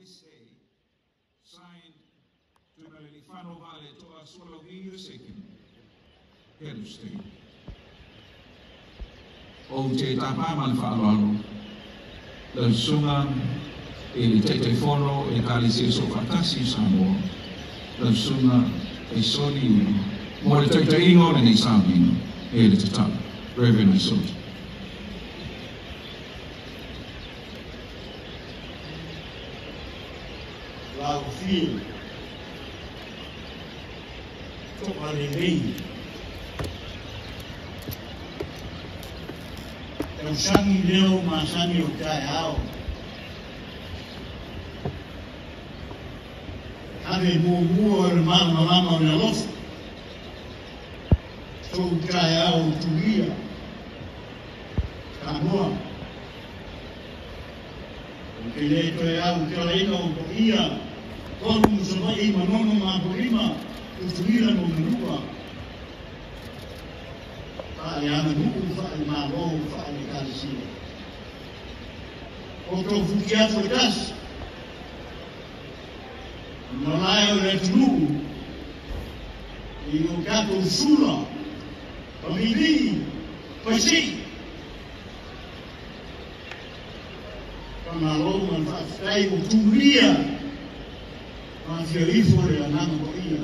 this day, signed to Malilifano Vale to Aswalogio Sekin, head of state. O te tapaman whaaloalo, lau sunga e te fono e kalise so fatasi Samoa, lau sunga e soni unu, mo le te ingo le nei Samino, e le te tala, Reverend Isoji. Lau fio, topa le rei, e sangi leo ma sangi o tai ao. Ave mua o le malama o le alofa. Tau tai ao tuia. Samoa. O ke le toi au te alaina o ko ia. Koru musama i manono ma porima. O tuia no manua. Fa'ale ana nuku, fa'ale malo, fa'ale kalisia. O tau fuki atu e tasi. Nalai o le tunu. I o kato sula. Pamili. Pasi. Pamalo man fa'atai o tuia. Ma fia ifo le anana ko ia.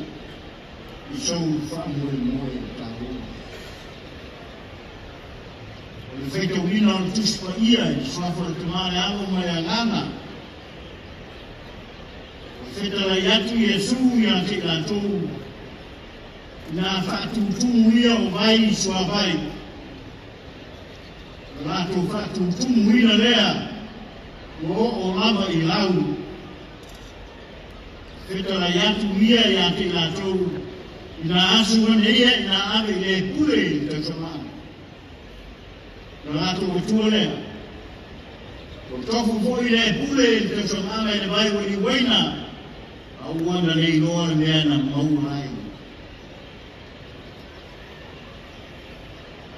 I sou fa'amoe moe o tāua. Le feito wina o tuspa ia, i swafo le tumare awa mai angana. Le feita la yatu Yesu ia te katou. Na whatutumu ia o vai swavai. Lato whatutumu ia lea, o lava i lau. Feita la yatu ia te katou. Ina asu wane ia, ina ave le pule i te samana. Nā tō tua lea. Ko tofu fōi le pule te samanga i le vai wani waina. A uana nei noa le mea na maua ai.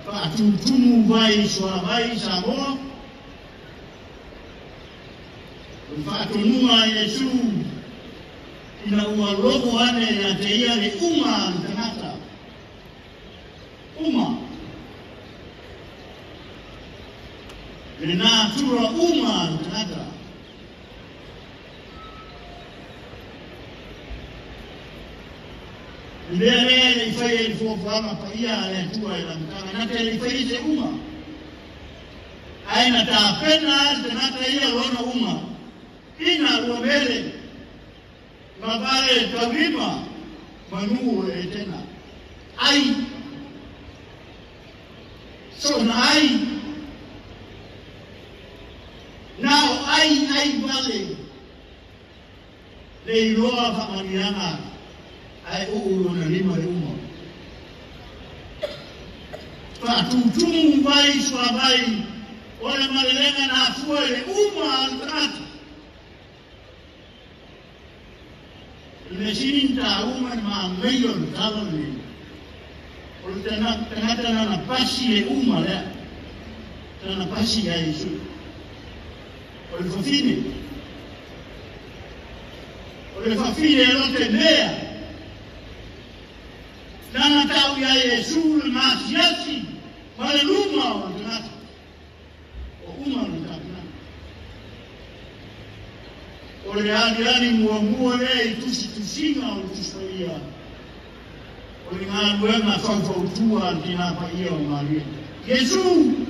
Whātutumu vai soa vai Samoa. Whātunuma Yesu. Ina ua loko ane na te ia le uma te hata. Uma. Le nā tura uma nata. Lea le i whai e fuafama pa ia le tua e lamtanga. Nata le i whai se uma. Aina tā pena te nata ia lona uma. Ina rua mele. Mabare tawima. Manu e tena. Ai. So na ai. Now ai vale le iloa whamaniana ai uu na lima le uma. Whatutumu vai swa vai o le malelenga na fua le uma altrata. Le sininta uma ma meio le tala le. O le tangata na pasi le uma lea. Tana pasi a Yesu. O le fafine. O le fafine e lote mea. Nana tau ia Yesu le masiasi. Ma le luma o le nata. O uma le tapina. O le ani mua le i tusinga o le tuspaia. O le ngā luenga whautua tina pa ia o Maria. Yesu!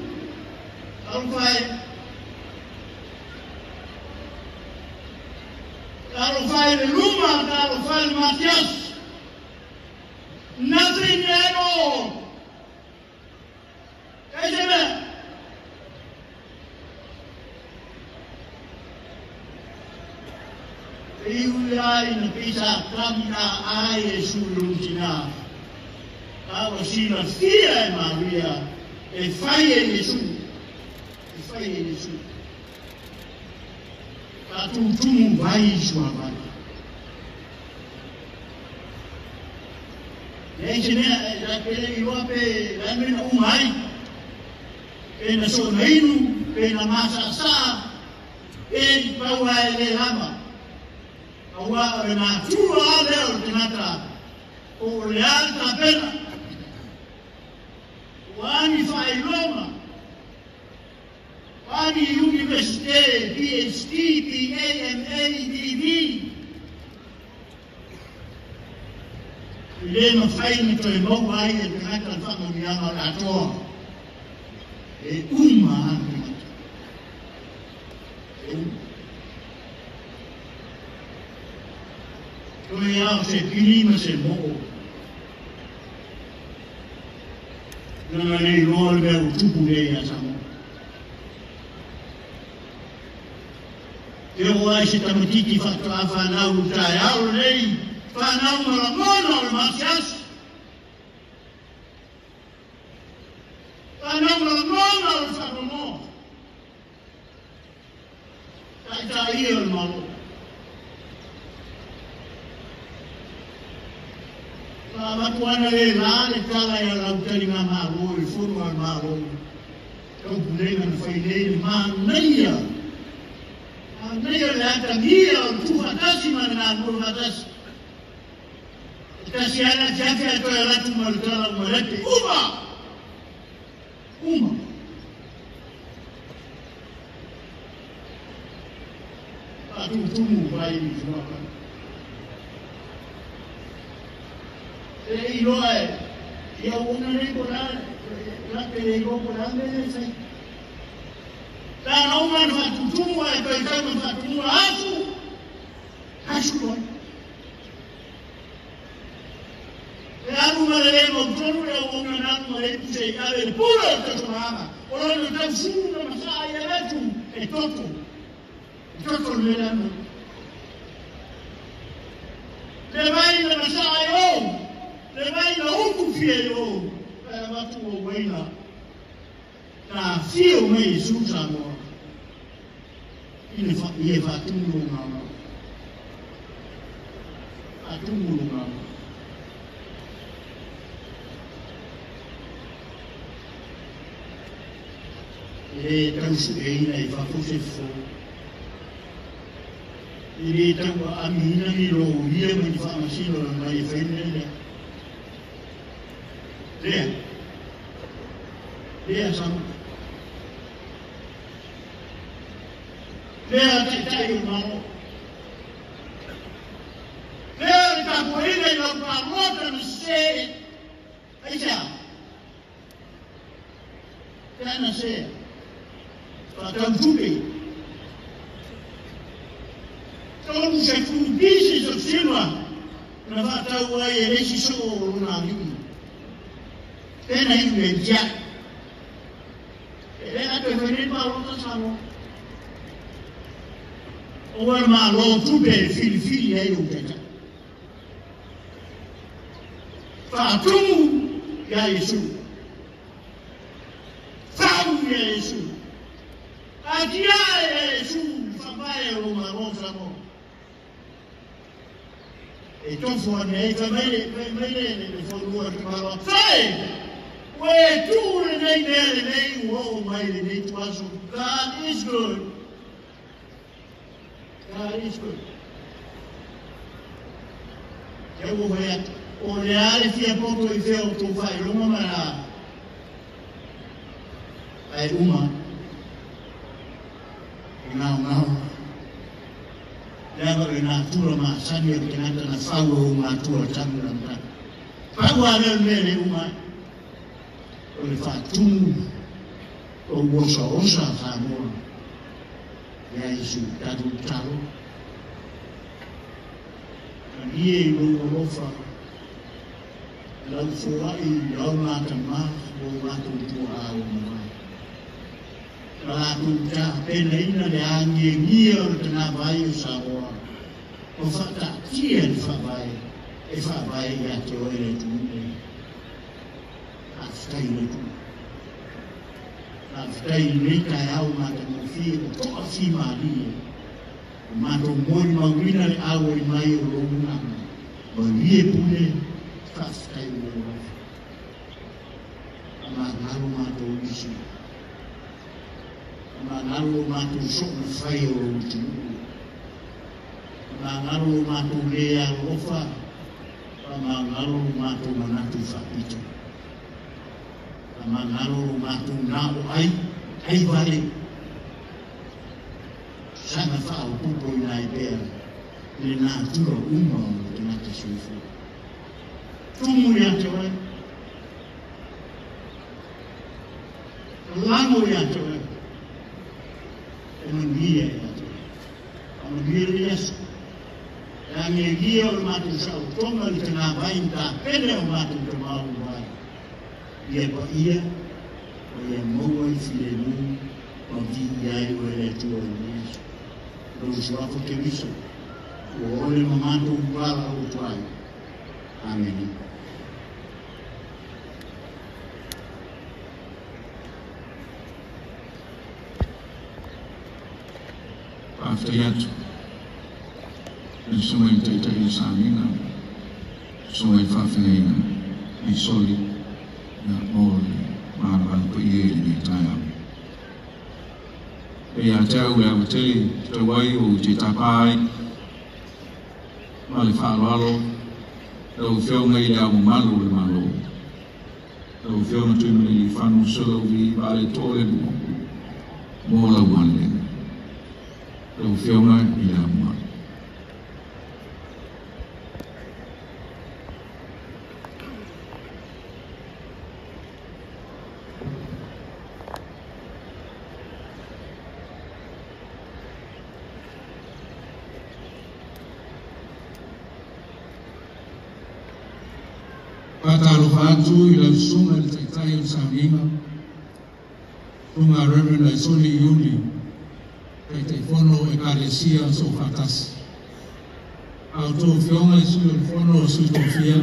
Alwhai. Caro fai le luma, caro fai le Matias. Nothing at all. Ejeme. Iuia ina pisa kamina ai e sulutina. Kawa sina fia e Maria. E fai e Yesu. E fai e Yesu. Whātutumu vai sua vai. Nei te nea, la pele i wape, la mena umai. Pena so neinu, pena masa sa, pena paua e le lama. Awa na tua leo tinata o leal tapena wani failoma wani universite PhD PAMA DD ile mafaini to imo ai tinata fama miama la toa Kaya se pilih masih mau, dengan ini luar baru cukup dia sama. Kalau si tamatiki faktor apa nak utaya, oleh fanau malamon oleh masyas, fanau malamon oleh fakomo, tak cahaya oleh malu. Matuana le la le kala ya la utali nga maro e furu al maro ko bulenga na faile ma naya la tamia tu fatasi mana no fatasi kasi ana jafi to la tu maltala malate uma atu mu vai ni kwa Ilo ay, ya una ley por la que le digo por la de ese. La no man fatutumu ay kaitama fatutumu asu. Ya una ley montoro ya una nana ley se cabe puro de tomama. Ora no tan sunu na masaya letu e toto. Toto le dano. Le vai na masaya Levai na huku fiero, para watu wa waina, na fio mei susa mo, ile fatungu ngama, atungu ngama. Ile tansu eina ifa kusefo, ile tangu amina ni lo uye mnifa masino na maifenele. Dia sama. Dia tak mau. Dia tak boleh nak promote dan say, aja. Kerana saya, pada tujuh. Kalau saya pun bisnis semua, nak tahu ayah resiko orang ini. Tena hivi njia. Hata venye maroto sana. Owa maroto be fili ya yuteta. Fatumu ya Yesu. Famu ya Yesu. Adia ya Yesu. Fabaye o maroto sana. Então foi né, também ele falou que falou, sai! Where two remain there, remain woe, my it was God is good. God is good. Eu vou olhar e ficar pouco e ver o que vai, uma mara. Aí uma. Não. Leva na tua massa, eu que nada na fala uma tua também. Fala a ver uma. Oleh fatum, osa sama, ya Yesus tadu tahu, dia lofa, lau fuai lau matama, lau matu tua umma, lau ta penaina le angi ngior tena bayu sawa, ofata kian fabai ya teore tu. Aftai leka yao matamofia kutoka si maria matomoni mawina awe mayo lona balie pune aftai lona amangalo matolisi amangalo matosok na fayo tu Mangaru matu lea ofa, mangaru matu manatu sapito, mangaru matu nao ai vale. Sana fao pupo inaipea, ni natura umma tunatasufu. Tumu ya tewe, lango ya tewe, emangia ya tewe, emangia yes. Yang dia matu sa utoma di tengah bain tak kena matu termau bain. Dia ia mau filemu bagi ia oleh Tuhan Yesus. Lalu suatu kebisu oleh mematu bala Tuhan. Amin. After that, semua yang terjadi saat ini, semua fafingan disoli, nak boleh makan pergi di tayang. Ia tahu yang betul terwayu ditapai, malifalalo, lau film ini dah malu, lau film tu ini fanu selawi balik toleh mola wande, lau film ini dah malu. Patalo ilang sunga di tayo sa amima, tunga Reverend Isoli Yuli, kay Taifono Ekalesia sa Ufatas. Auto fionga isulong fono sa Utofia,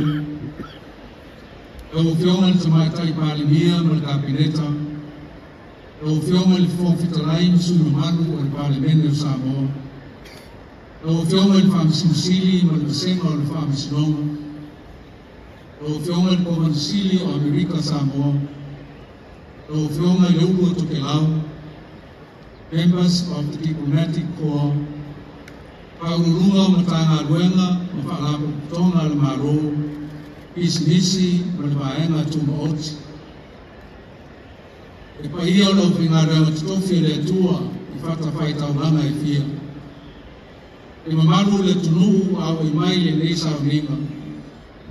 au fionga di tamatay palimia malkapineta, au fionga di fofitalain sulumano o palimendo sa Samoa, au fionga di famsimusili malmasema o famsinoma, o fionga ko mansili o Amerika Samoa, o fionga leugo tokelau, members of the diplomatic corps, paulunga matanga luenga, mafalapo tonga almaro, ismisi malvaenga tumaoti. E paia o pingara matofi le tua, ifata faita ulanga ifia. E mamaru le tunu au imai le leisa uninga.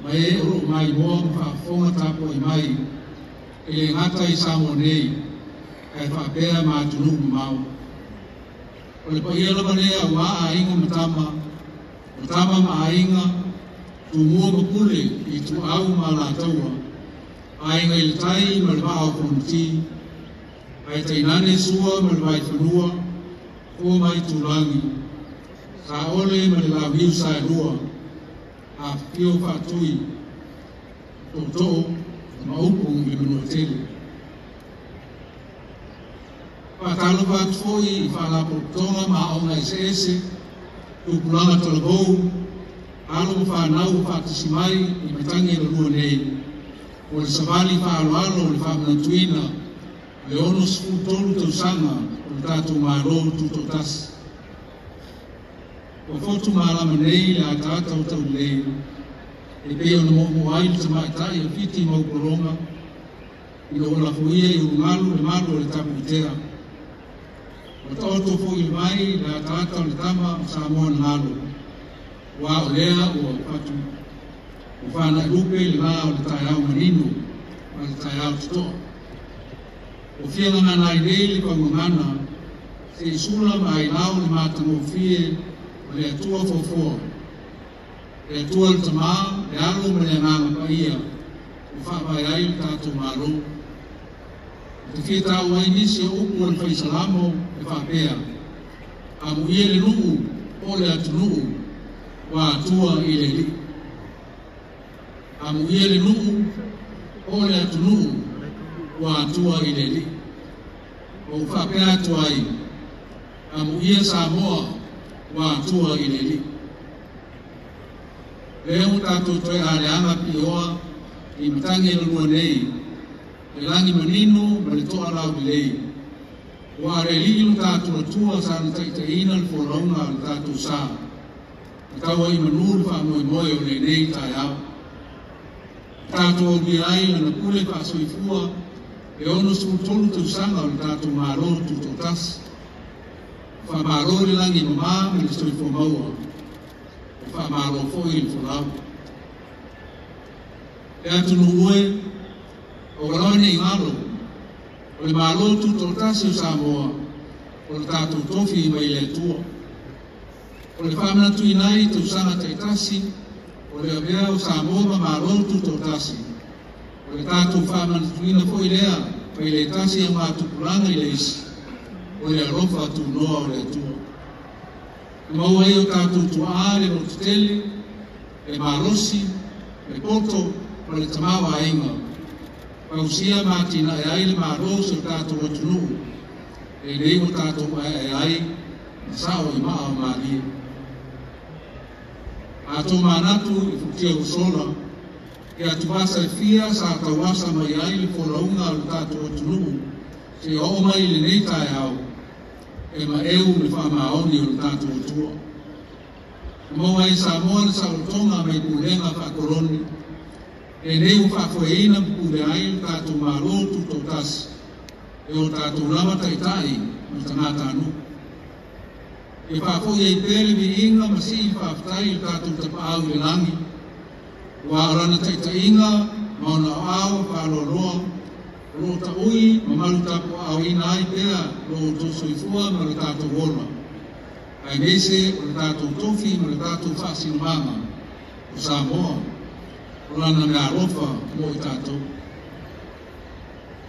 Mai ro mai mo fa fonga tapo mai ele ngata isamo nei e fa bea ma tunu mau ole pa yelo bale wa ainga mtama ma ainga tumu kule itu au mala tawa ainga il tai malva konti ai tainane sua malva funua ko mai tulangi sa ole malva bisa rua a pio fatui toto maupung i menotele patalo fatui fala portonga ma ona ese tu kulanga tolbou alo fa nau fatisimai i matangi lo luone o le savali fa alo le fa mentuina le onos futolu to sanga o tatu maro tu totas o fotu mala menei la tata o tau lei e peo no mo ai te mai tai o fiti mo koronga i o la fuia i o ngalu le malu le tapu tea o toto fo i mai la tata o le tama sa mo ngalu wa o lea o fatu o fana lupe le la o le tai au manino o le tai au sto o fia ngana i lei le pangongana se isula mai lau le matango fie le tua fofo le tua tama le alo me le nganga pa ia o fa vai ai tato malo te fita o ai nisi o upo le faisalamo e fa pea a muie le nuu o le atu nuu wa atua i le li a muie le nuu o le atu nuu wa atua i le li o fa pea atu ai a muie Samoa wa tua i le li. Leo tato toi ale anga pioa i matangi e lua nei, e langi manino ma le toa lau lei. Wa are li lu tato tua sa na taitaina le foraunga le tato sa. Tawa I manuru wha moe moe o le nei tai au. Tātou mi ai na kule wha soifua e ono su tolu tu sanga o tātou maro tu tō tasi. Wha maro le langi mamā me le soifua maua. E wha maro fo I le fulau. E atu nuue o galone I ngaro o le maro tu tō tasi o Samoa o le tātou tofi mai le tua. O le whamana tui nai tu sanga te tasi, o le avea o Samoa ma marotu tō tasi. O le tātou whamana tui na fo I lea, pai le tasi a mātupuranga I le isi. O le arofa tu noa o le tua. I maua e o tātou tua aare o tutele, le marosi, le poto, o le tamawa ainga. Pausia mātina e ai le marosi o tātou o tunu. E lei o tātou e ai, na sao I maa o maalia. A tō manatu I futia usola, e atu wasa e fia sa tawasa mai ai le whoraunga o tātou o tunu, te o mai le nei tai au, e ma eu le whamaoni o tātou o tua. Moa I Samoa le Sarotonga mai kurenga whakoroni, e neu whakoeina pure ai le tātou marotu tō tasi, e o tātou lama taitai o tangata anu. E whako I pere mi inga masi I whaftai I tātou tapau le langi. Wa arana taita inga, mauna au, whaloroa, rota ui, mamalu tapu au ina ai pea, lo to soifua ma le tātou wora. Ai mese o le tātou tofi ma le tātou whasinumanga, o Samoa, o lana mea rofa mo I tātou.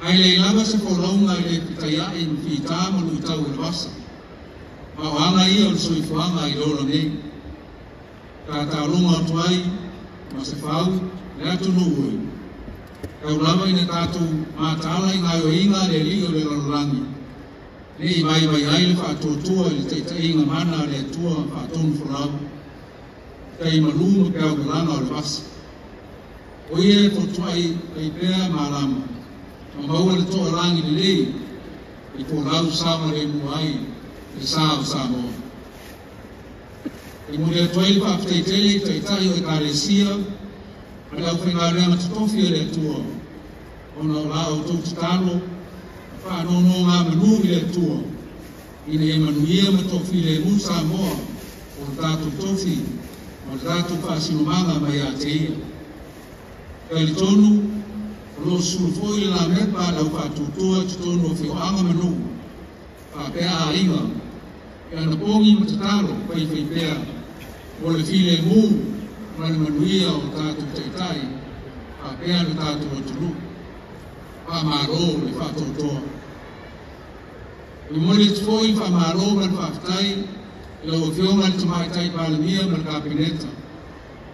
Ai le ilaga se wholaunga I le pitaiai ma whita ma lui tau le wasa. Ma o anga ia o le soifuanga I lora nei. Ka tālunga atu ai, ma se whau, le atu nuui. Kau lama ina tātou mātala I ngai o inga le li o le lalurangi. Nei mai mai ai le whātotua I le teita inga mana le atua whātonu whurau. Kei maluma pēo galanga o le wasa. O ia e potuai kei pēa mārama. Ma maua le toa rangi le lei, I pōrau sama le muai, e sao Samoa. E mure atuai le whaapateitele I taitai o e kāresia, ma le au whaingareanga tutofi e le atua. Ona o lao tau tutalo, whaanono ngā manu I le atua. Ine e manuia ma tofi le mu Samoa, o le tātou tofi, ma le tātou whaasinumanga mai a te ia. Kai le tonu, lo sulufoi le la mepa lau whaatutua tutonu o whioanga manu, whapea a inga, e ana pongi matataro pai whaipea o le file mu ma le manuia o tātou taitai a pea le tātou o tunu a maro le whatotoa. I mole tfoi wha maro ma le whaftai e lau whionga le tamaitai palemia ma le kapineta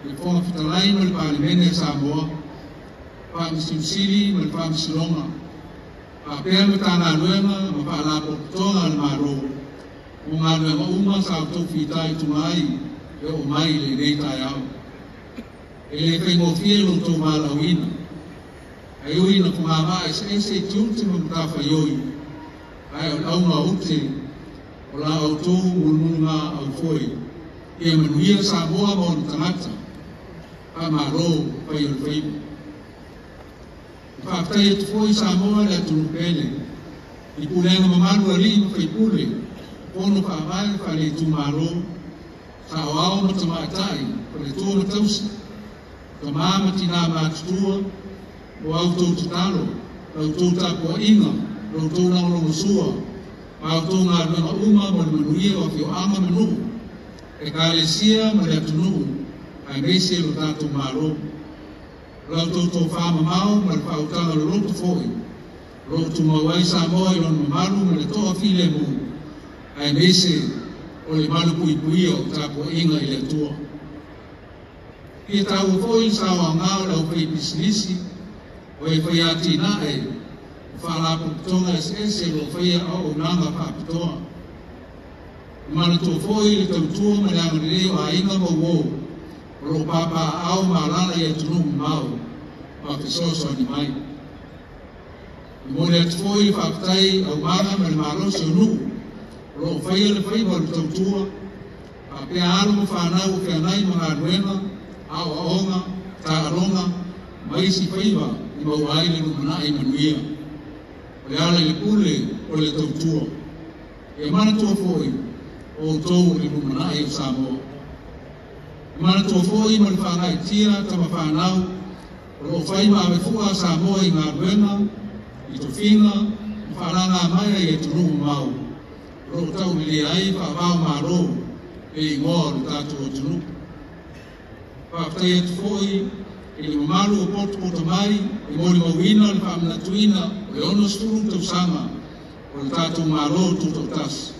le whonga whitalai ma le palemene Samoa pa misiusiri ma le pa misilonga a pea me tāna nuenga ma pa lapo tonga le maro. O ngā nua uma sa tau whitai tungai e o mai le nei tai au. E le whai ngofie lo tō mālauina. Ai uina ko ngā mai se ese tiunti mo mtawha ioi. Ai o launga ute o la au tō mulmunga au foi. E manuia Samoa mo na tangata. A maro pai o whaimu. Whaftai e tufoi Samoa le atunu pele. I pulenga mamaru ali mo whai pule. Ono whaamai whare tu maro, sa o ao matamatai, whare tō matausi, ka māma tina mātutua, o au tō tutalo, lau tō tāpua inga, lau tō naulongo sua, ma au tō ngā runga uma mo le manuia o whio anga manu, e ka lesia ma le atunu, ai meise lo tātou maro. Lau tō whaama mau ma le whautanga lo roto fōi, roto mawai Samoa I lona mamaru ma le toa file mu, ai mese o le malu pui pui o tāpua inga I le atua. Pia tāua fōi sa o ngāo lau whai pisinisi, o e whai ati nā e, whalapo tonga ese lo whai a o nanga whapitoa. Mana tō fōi le tautua ma le angarere o a inga mo wō, o lo papa au mārana I atunu mau, ma whisoso ni mai. Mo le atu fōi whaptai au mana ma le maroso nuku, Ro whaia le whai mo le tautua, a Pe alo whanau ke anai mga ruenga, au aonga, ta aronga, maisi whaiva i mauaile rumana i manuia. O le ala i pule o le tautua. E mana tua foi o tau i rumana i o Samoa. E mana tua foi ma le whangai tia tama whanau o whaiva ame fua Samoa i ngā ruenga, i to whina, whananga mai e turuhu mau. Ro tau mili ai whaavau maro e ingoa le tātua tunu. Whaatai atu foi e le mamalu o poto mai e mori mawina le whaamanatuina o le ono sturu tausanga o le tātua maro tuto tas.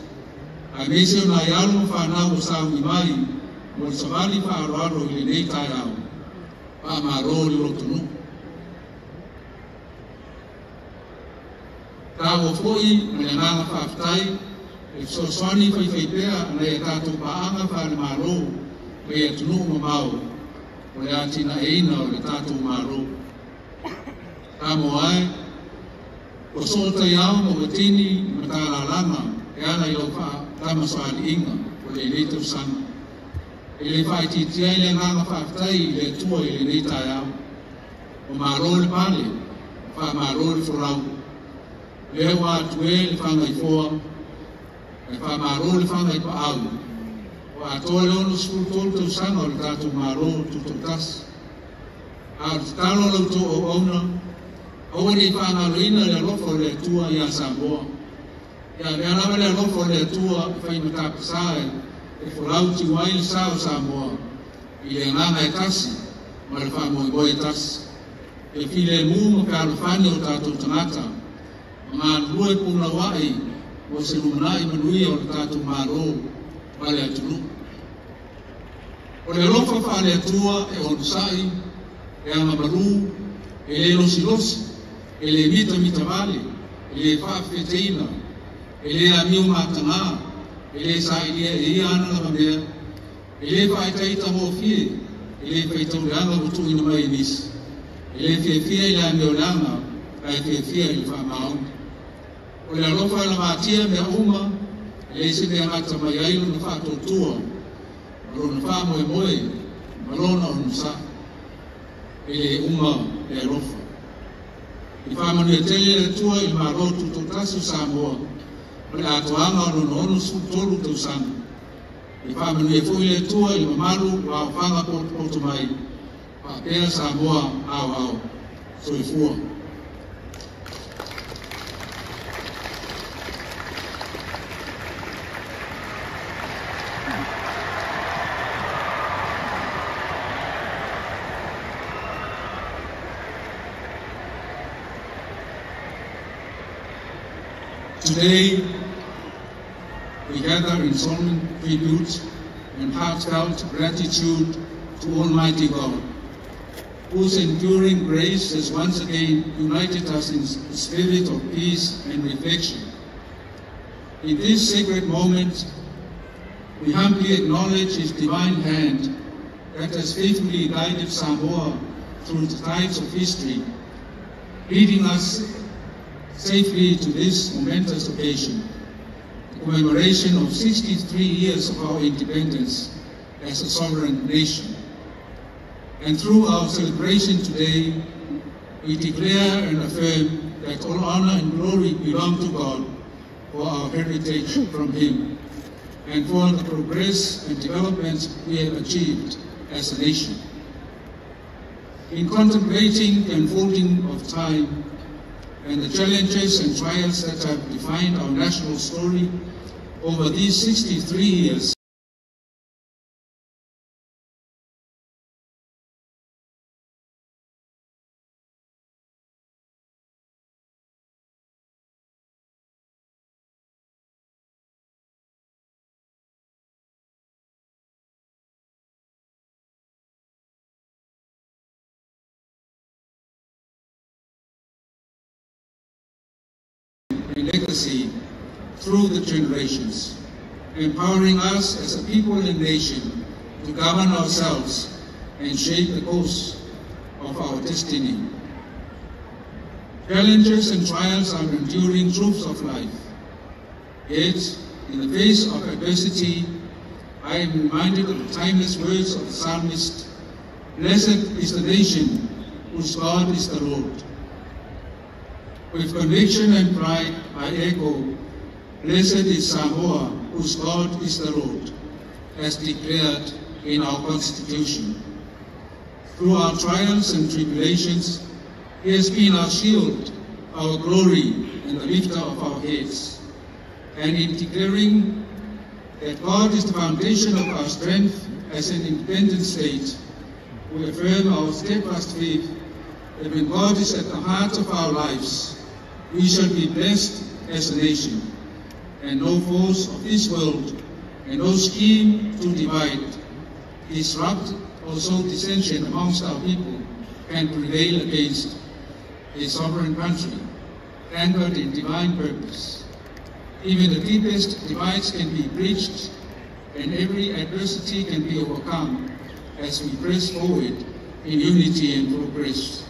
A mese o nai alo whanau o saungi mai mo le savali whaaroaro i le nei tai au. Whaamaro le rotunu. Tāua foi na le nganga whaafitai e soaswani whaiwhaipea na e tātou paanga whare maro me e tunu mamau o le atina eina o le tātou maro. Tā moai, o sota iau mo gatini ma tā lalanga e ana i lau wha tama soani inga o le nei tausanga. E le whaititia i le nganga whaafitai i le tua i le nei tai au. O maro le pale, wha maro le whorau. Le wa tue le whangai foa, e wha maro le whangai pa au. O atoa le ono skul tolu tau sanga o le tātou maro tuto tas. A te talo lau to o auna, aua ni whangaroina le alofo le atua i a Samoa. Ia le alawa le alofo le atua i whai matapasae e wholauti wai le sao Samoa i le nganga e tasi, ma le whamoe e tasi. E file muma pe alofani o tātou tangata, ngā rue puna wai o se lumanai manuia o le tātou maro wale atunu. O le lofa whale atua e onusai, e angamaru, e le losi, e le mita vale, e le whawheteina, e le amiu matanga, e le sailia e ia ana la mamea, e le whaitaita mo fie, e le whaitaureanga o tuina mai nisi, e le fia i le amiolanga, kai fia i le whamaonga. O le alofa la matia mea uma, e le se mea ngata mai ailu na whātotua, maro na wha moe, maro na onusa, e le uma le alofa. I whamanu e tele le tua i maro tuto tasu Samoa, o le atoanga o no onu su tolu tau sana. I whamanu e fui le tua i mamaru wa whanga poto mai, wa pēra Samoa au, so i fua. Today, we gather in solemn tribute and heartfelt gratitude to Almighty God, whose enduring grace has once again united us in the spirit of peace and reflection. In this sacred moment, we humbly acknowledge His divine hand that has faithfully guided Samoa through the tides of history, leading us safely to this momentous occasion, the commemoration of 63 years of our independence as a sovereign nation. And through our celebration today, we declare and affirm that all honor and glory belong to God for our heritage from Him and for the progress and developments we have achieved as a nation. In contemplating the unfolding of time and the challenges and trials that have defined our national story over these 63 years, legacy through the generations, empowering us as a people and nation to govern ourselves and shape the course of our destiny. Challenges and trials are enduring truths of life. Yet, in the face of adversity, I am reminded of the timeless words of the psalmist, "Blessed is the nation whose God is the Lord." With conviction and pride, I echo, "Blessed is Samoa, whose God is the Lord," as declared in our Constitution. Through our trials and tribulations, He has been our shield, our glory, and the lifter of our heads. And in declaring that God is the foundation of our strength as an independent state, we affirm our steadfast faith that when God is at the heart of our lives, we shall be blessed as a nation, and no force of this world and no scheme to divide, disrupt, or sow dissension amongst our people can prevail against a sovereign country anchored in divine purpose. Even the deepest divides can be bridged, and every adversity can be overcome as we press forward in unity and progress.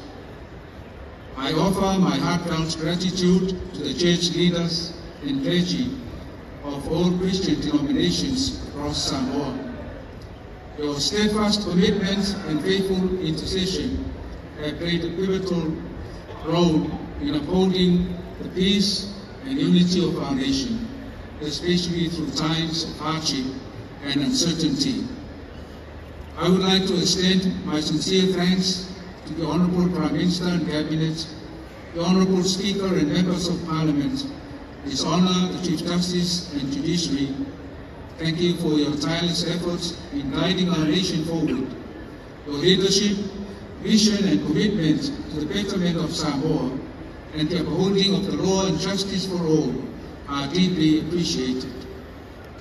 I offer my heartfelt gratitude to the church leaders and clergy of all Christian denominations across Samoa. Your steadfast commitment and faithful intercession have played a pivotal role in upholding the peace and unity of our nation, especially through times of hardship and uncertainty. I would like to extend my sincere thanks to the Honourable Prime Minister and Cabinet, the Honourable Speaker and Members of Parliament, His Honour the Chief Justice and Judiciary. Thank you for your tireless efforts in guiding our nation forward. Your leadership, vision and commitment to the betterment of Samoa and the upholding of the law and justice for all are deeply appreciated.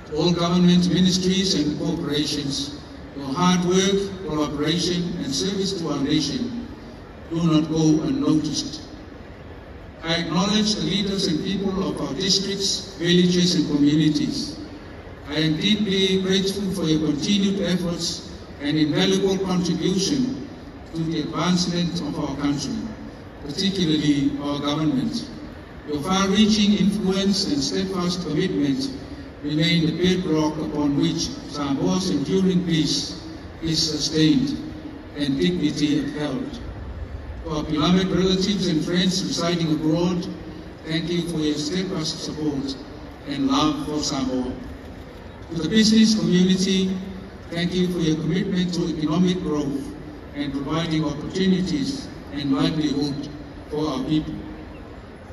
To all government ministries and corporations, your hard work, collaboration and service to our nation do not go unnoticed. I acknowledge the leaders and people of our districts, villages and communities. I am deeply grateful for your continued efforts and invaluable contribution to the advancement of our country, particularly our government. Your far-reaching influence and steadfast commitment remain the bedrock upon which Samoa's enduring peace is sustained and dignity upheld. To our beloved relatives and friends residing abroad, thank you for your steadfast support and love for Samoa. To the business community, thank you for your commitment to economic growth and providing opportunities and livelihood for our people.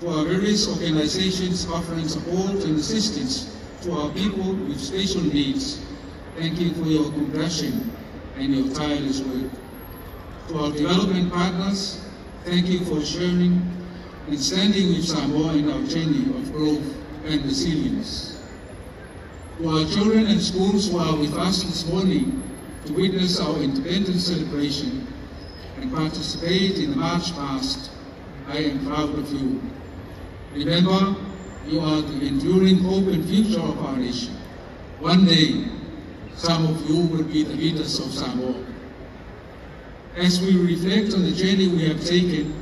To our various organizations offering support and assistance to our people with special needs, thank you for your compassion and your tireless work. To our development partners, thank you for sharing and standing with Samoa in our journey of growth and resilience. To our children and schools who are with us this morning to witness our independence celebration and participate in the march past, I am proud of you. Remember, you are the enduring hope and future of our nation. One day, some of you will be the leaders of Samoa. As we reflect on the journey we have taken,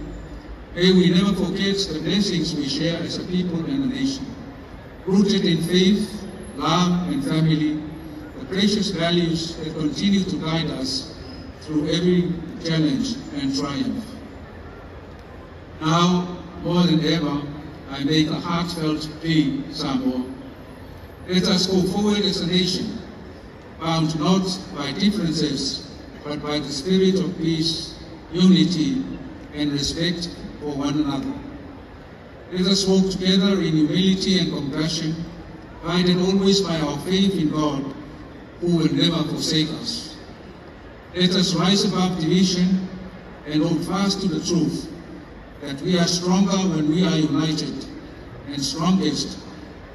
may we never forget the blessings we share as a people and a nation. Rooted in faith, love and family, the precious values that continue to guide us through every challenge and triumph. Now, more than ever, I make a heartfelt plea, Samoa. Let us go forward as a nation, bound not by differences, but by the spirit of peace, unity, and respect for one another. Let us walk together in humility and compassion, guided always by our faith in God, who will never forsake us. Let us rise above division and hold fast to the truth that we are stronger when we are united, and strongest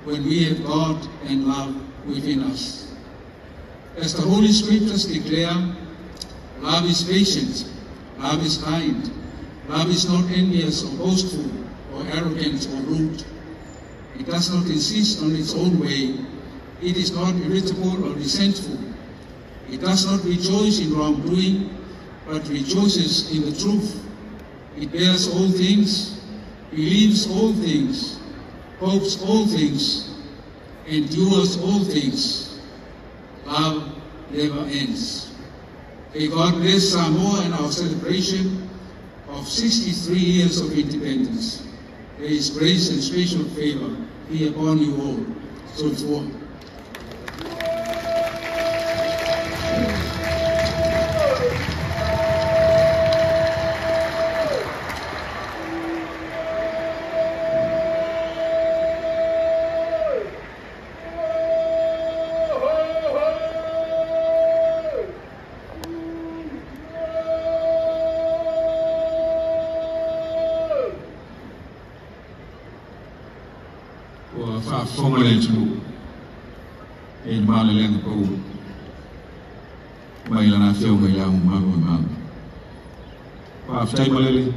when we have God and love within us. As the Holy Scriptures declare, love is patient, love is kind, love is not envious or boastful or arrogant or rude. It does not insist on its own way. It is not irritable or resentful. It does not rejoice in wrongdoing, but rejoices in the truth. It bears all things, believes all things, hopes all things, endures all things. love never ends. May God bless Samoa and our celebration of 63 years of independence. May His grace and special favor be upon you all. So it's war. Formulate in Malalang po may lanafyo may lang mag. After Malay,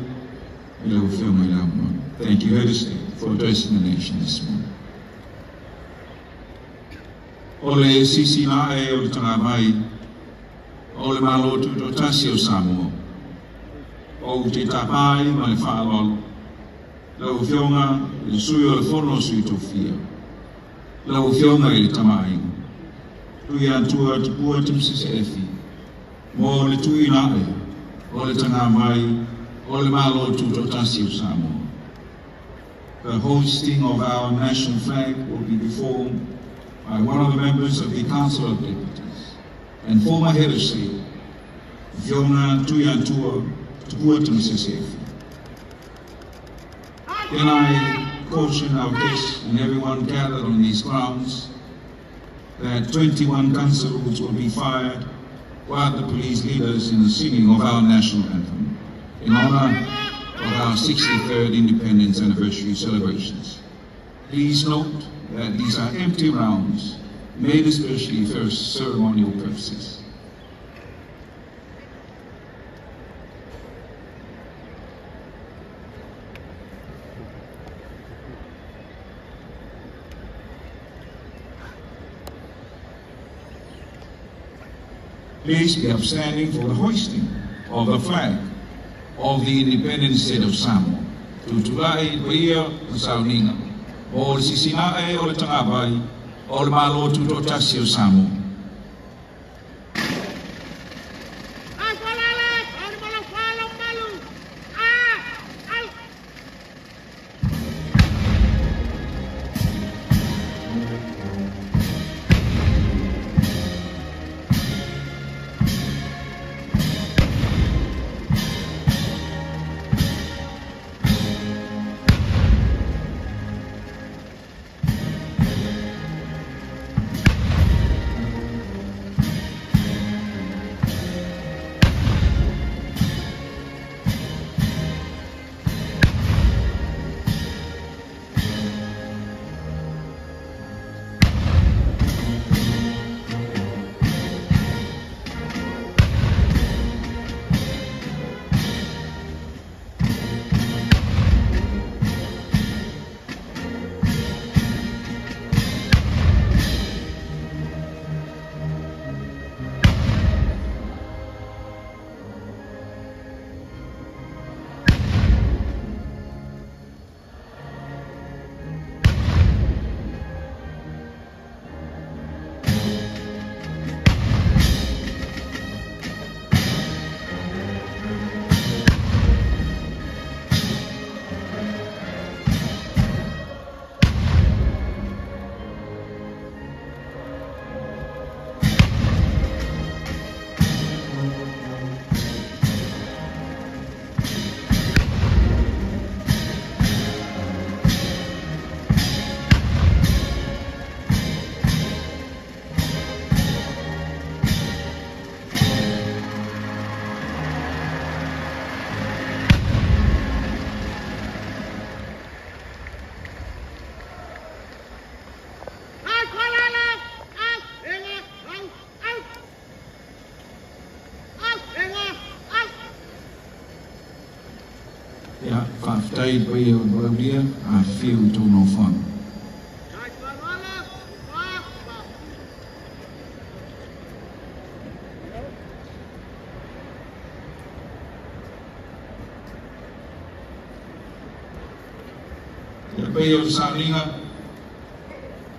thank you, Head of State, for addressing the nation this morning. Ole sisi na o tangamai, ole malo tu tasio Samoa, o te tapai mai whaalolo, lau whionga le sui o le whono sui tofia. Lau whionga i le tamai, tui antua te pua timsis efi, mo le tui nae, o le tanga mai, o le malo tuto tasio Samoa. The hoisting of our national flag will be performed by one of the members of the Council of Deputies and former Head of State, Fiona tui antua te pua timsis efi. Then I caution our guests and everyone gathered on these grounds that 21 gun salutes will be fired while the police lead us in the singing of our national anthem in honor of our 63rd Independence Anniversary celebrations. Please note that these are empty rounds made especially for ceremonial purposes. Please be upstanding for the hoisting of the flag of the independent state of Samoa. Tutulai Bahia Sauninga. O le sisinae o le tangabai, o le malo tutotasio Samoa. After we are here, I feel to no fun. Peo Saringa,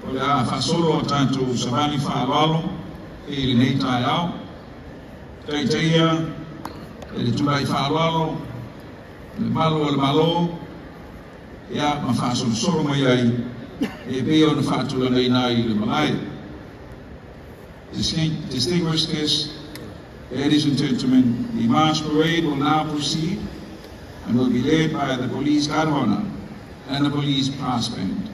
olha a fasolo tanto Sabani Falalo, i nei tai au, teia, le tulai whaalalo, le malo o le malo, ia ma whaasoro mai ai, e peo na whaatula nei nai le malai. Distinguished guests, ladies and gentlemen, the mass parade will now proceed and will be led by the police guard of honor and the police brass band.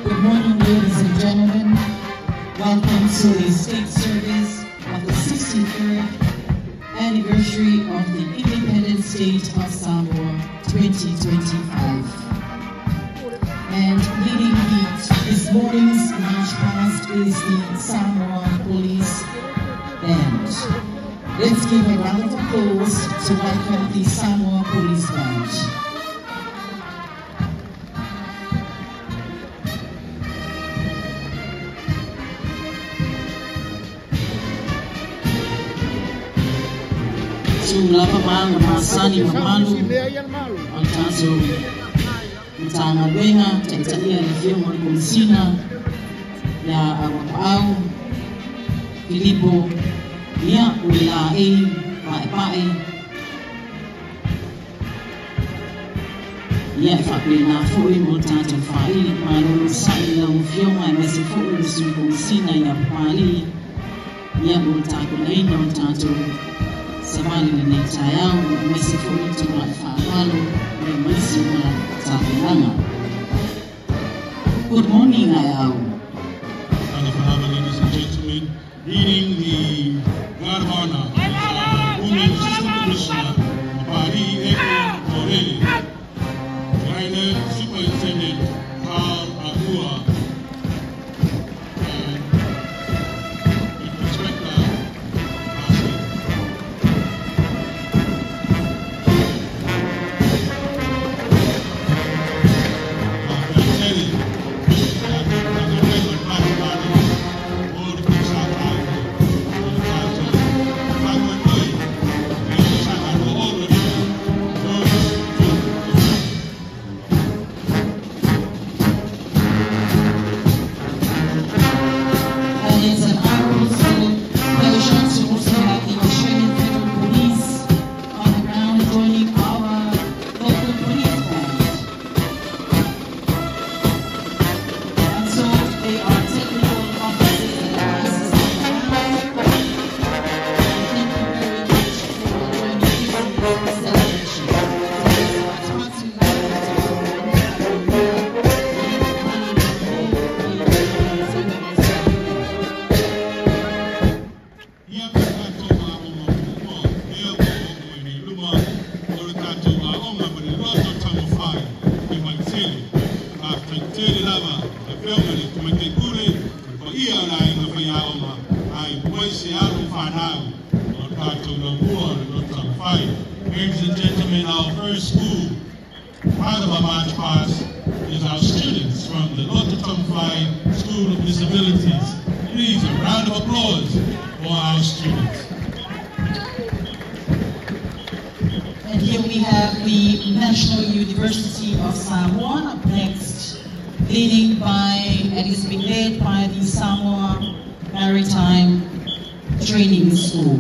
Good morning, ladies and gentlemen. Welcome to the state service of the 63rd anniversary of the independent state of Samoa 2025. And leading this morning's march past is the Samoa Police Band. Let's give a round of applause to welcome the Samoa Police Band. Lapa maanga masani mamalu Altazo Mtanga Wenga Taitalia Review Molikomsina Ya Awapau Filipo Ya Ula E Pae Ya Fakwina Fui Multato Fai Malu Saila Ufioma Mesi Fui Molikomsina Ya Pali Ya Multato Leina Multato Samali ni neta yao mesifuni tunafahalo ni mwezi wa Tabilanga. Good morning, Ayao. Ladies and gentlemen, reading the guard of honor, Women Assistant Commissioner, Pari Eko Morelli, Minor Superintendent Carl Agua, and Inspector Marcy. Tele lava, the family, to make a good for here lying of Yama. I voice the Alu Fanau, or Tato Labuan, or Top 5. Ladies and gentlemen, our first school, part of our march past, is our students from the North Top 5 School of Disabilities. Please, a round of applause for our students. And here we have the National University of Samoa up next, leading by, and it's been led by the Samoa Maritime Training School.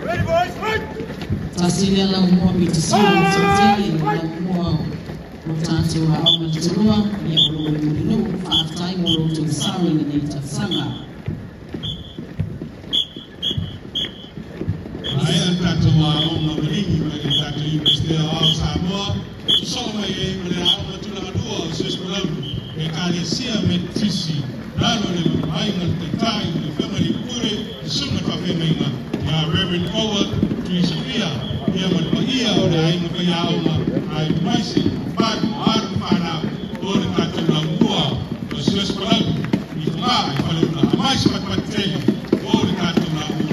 Ready, boys, fight! Tasilia la umua bitisua, tasilia la umua mutati wa au majiturua, ya ulu ulu, fa'atai ulu tulisari ni tasanga. Ayan tato wa oma maringi wa tato University of Samoa. Soma ye mele ama tula dua useskulam e kalesia metisi. Nalo le mainga tetai le family pure suma fa family ya Reverend Howard Tuisipia ya malpaia o le ainga fa ya oma ai maisi bad ar fana o le tato la dua useskulam ni ma fa le na maisi patpateli o le tato la dua.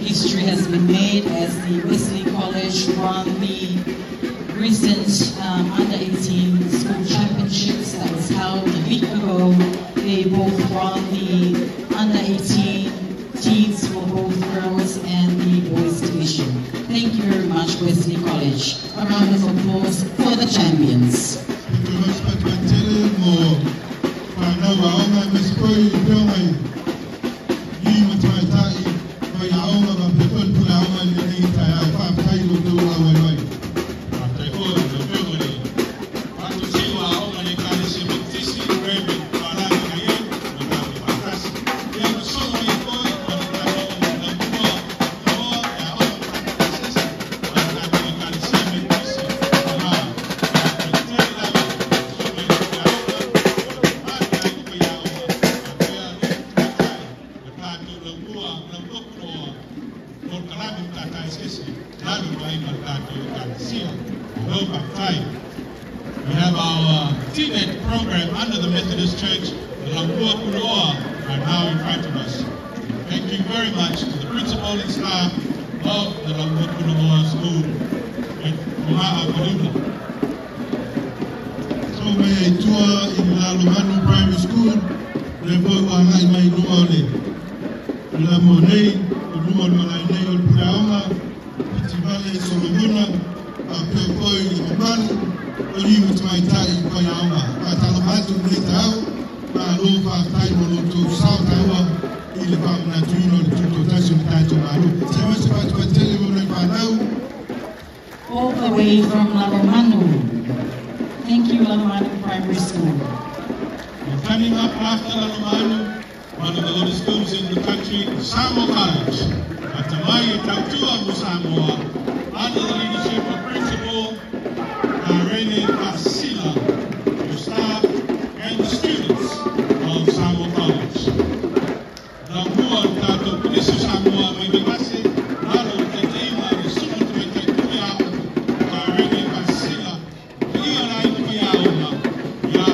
History has been made as the Wesley College won the recent under-18 school championships that was held a week ago. They both won the under-18 teams for both girls and the boys division. Thank you very much, Wesley College. A round of applause for the champions. We have our TVET program under the Methodist Church. The Lampua Kuroa are now in front of us. Thank you very much to the principal and staff of the Lampua Kuroa School at Kuma'a Kaluna. So may tour in Lalumanu Primary School, Revo Wangai Mai Luole, Lamonei, Lumon Malai Ol Puraoma, Itivale Solomuna, Apekoi Obanu, Olimu Tmaitai Koyaoma, Patalabatu Netao, Malufa Taimoloto, South Tower, Ilipam Natuino, Tuto Tasum Taito Malu. Semas Patele Panau. All the way from Lalumanu. Thank you, Lalumanu Primary School. And coming up after Lalumanu, one of the oldest schools in the country, Samoa College, at Tamai Tautua Samoa, under the leadership of Principal Rene Pasila, the staff and the students of Samoa College. Lampua Tato Punisu Samoa Mebebase, Lalo Teteima, the Sumo Tuya, Rene Pasila, Ia Lai Kuyaoma, Ya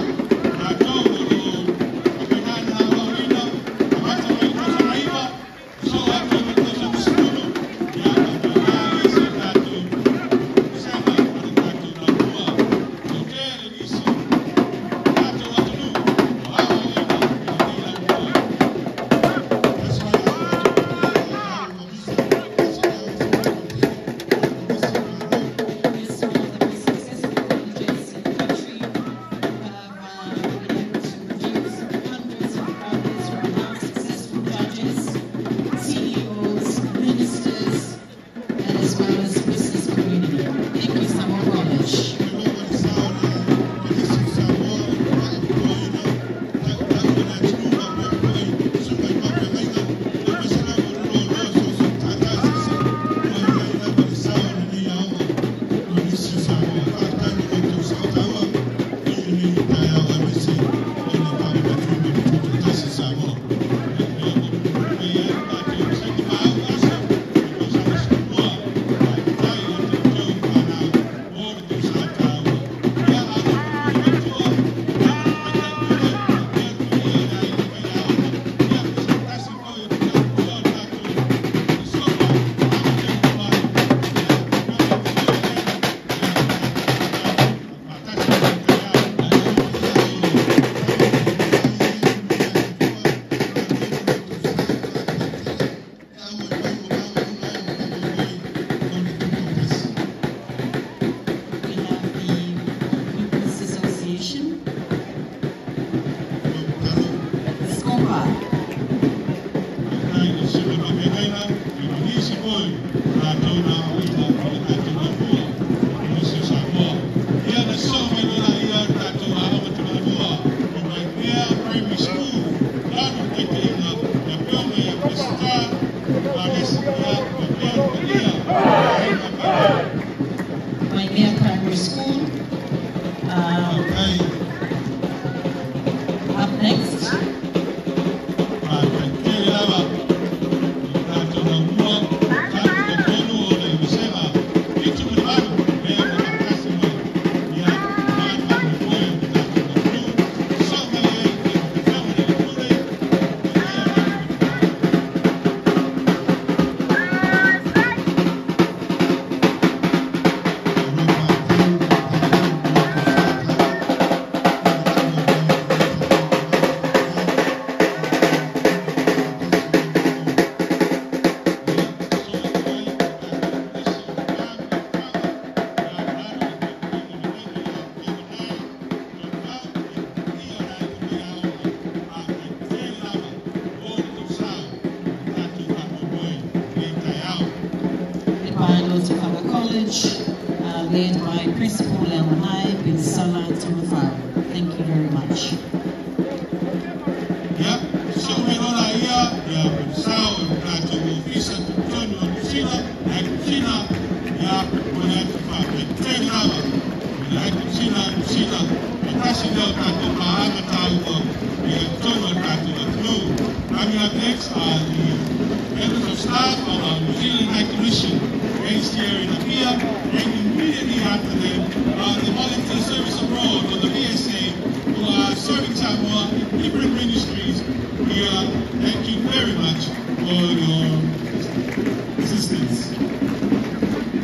College, led by Principal Lemonai Binsala Tumafaro. Thank you very much. Yeah, so we don't have sound that will be sent to Tony on China, and China, yeah, when I have a 10 hours, when I have China, the passenger that will have a tower, the Tony that will flow. Coming up next are the members of staff of our New Zealand High Commission based here in Apia, and immediately after them are the Volunteer Service Abroad, or the VSA, who are serving Samoa in different ministries. Thank you very much for your assistance.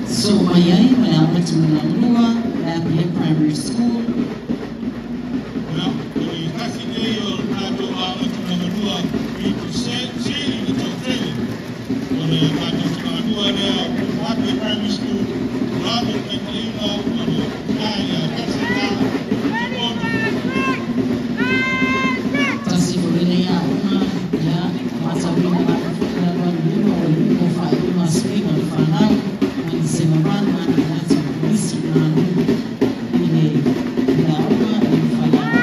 So, mayay malamat Manalua, Apia Primary School. Well, the happy day of Nato Manalua, we could say in the top training. For the Nato Manalua there, Apia Primary School, Robert Petalima, for the Kaya, Kasana, Tasi Bolivia, ya, masabi na kalaban dito, o fayo maswing ang fanal, ang semaban na natin polisi na ini dauma ang fanal.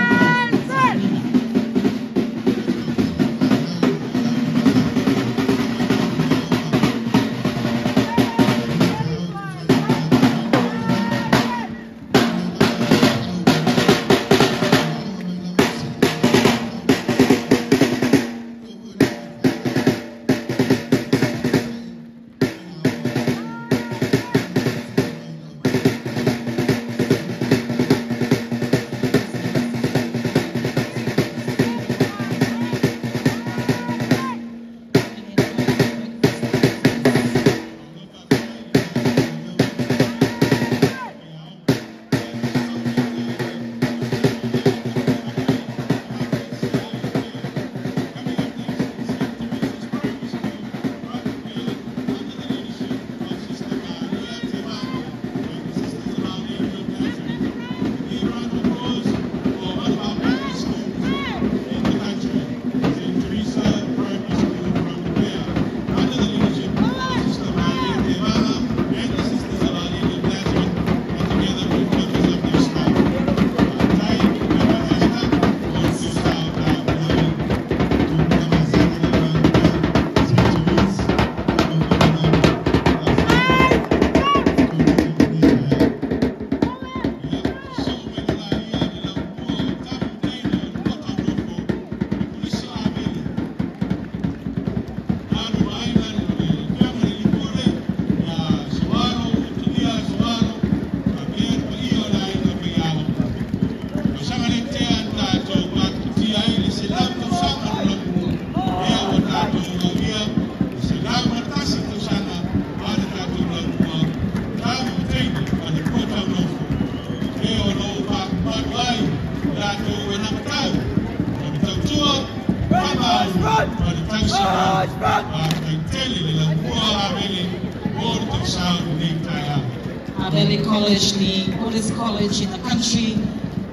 Valley College, the oldest college in the country.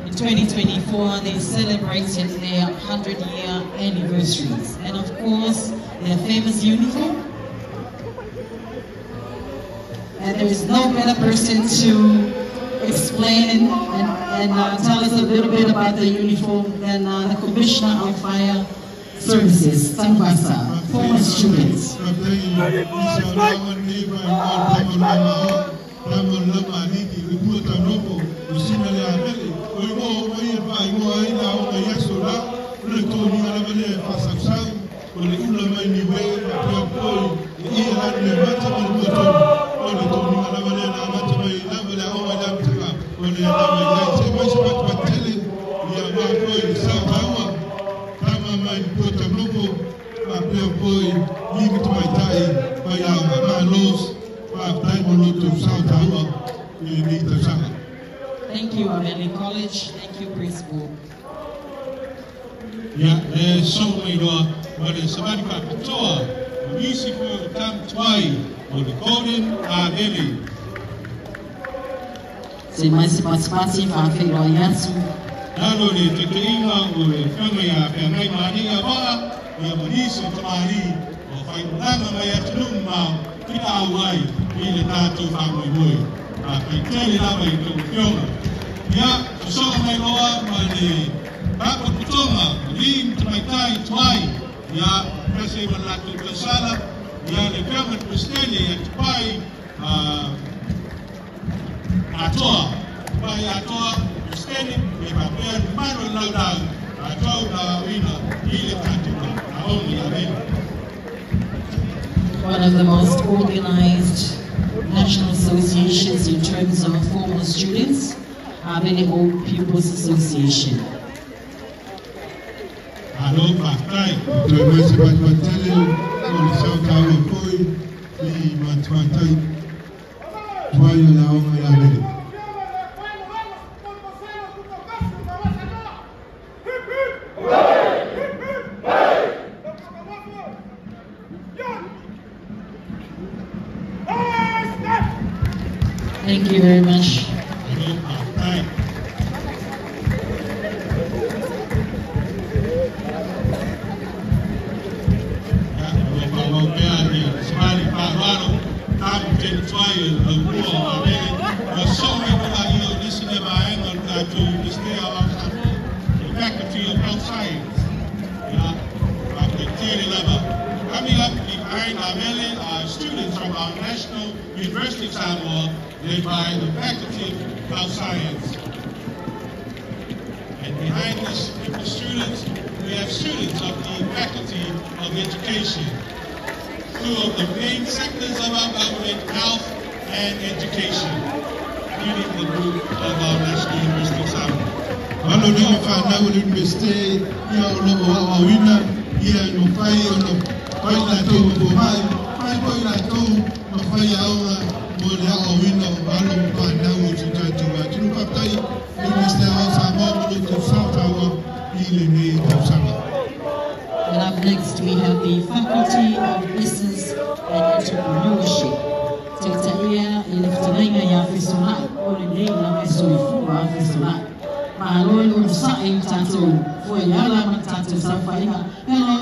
In 2024, they celebrated their 100-year anniversaries. And of course, their famous uniform. And there is no better person to explain and tell us a little bit about the uniform than the Commissioner of Fire Services, Tambasa, former students. Thank you, Valley College. Thank you, Principal. Yeah, there's so many but it's somebody got the tour. The music for the time twice for the Golden Valley. C'est mais participatif à faire l'orientation. Nalo ni tekinga ule kama ya pengai mani ya ba ya polisi tamari o fai nanga ya tulumma kita awai i le tātou whamoimoi. Kei tēne lawa i tō whionga. Ia, soa mai loa ma le Papa Kutonga, Lim Tamaitai Tuai, ia, Pese Manatu Kasala, ia le whionga Kristene e Tupai atoa, Tupai atoa, Kristene, e Papea Maro Laudau, atoa na wina i le tātou aoni amen. One of the most organized national associations in terms of former students, Abene Old Pupils Association. Hello, Pakai. Terima kasih oleh saudara koi di Mantai. Tuai na orang yang ada. Thank you very much. Coming up behind our students from our National University of Samoa, led by the Faculty of Health Science. And behind this group of students, we have students of the Faculty of Education. Two of the main sectors of our government, health and education, leading the group of our National University of Samoa. Kalau dia faham universiti, ia orang awina, ia nupai orang pai la tu buai, pai la tu nupai orang boleh awina baru faham juga juga. Jadi pakai universiti awak sama boleh tu sama ini ni sama. And up next we have the Faculty of Business and Entrepreneurship. Sekta ia iliftaringa ya fisulai, oleh dia la fisulifua fisulai. Hello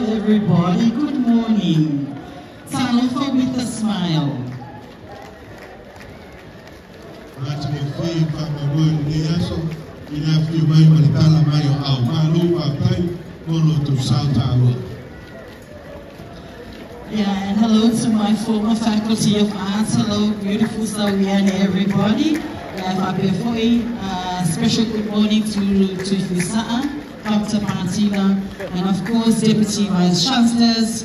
everybody, good morning. Talofa with a smile. Yeah, and hello to my former Faculty of Arts. Hello, beautiful Sawiani everybody. Special good morning to Fisaa, Dr. Martina, and of course Deputy Vice Chancellors,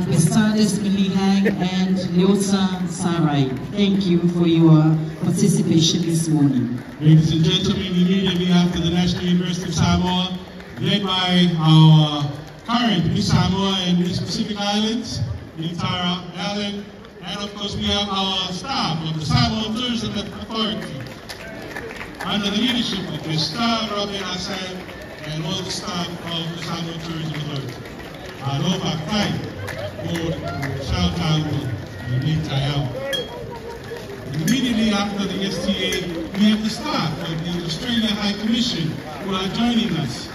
Bestades Milihang and Leota Sarai. Thank you for your participation this morning. Ladies and gentlemen, we meet on behalf of the National University of Samoa, led by our current Miss Samoa and Miss Pacific Islands, Tara Allen, and of course we have our staff of the Samoa Tourism Authority, under the leadership of Mr. Robin Hassan and all the staff of the Samoa Tourism Authority. Aloha Kai, or Shautau, and Nitayao. Immediately after the STA, we have the staff of the Australia High Commission who are joining us.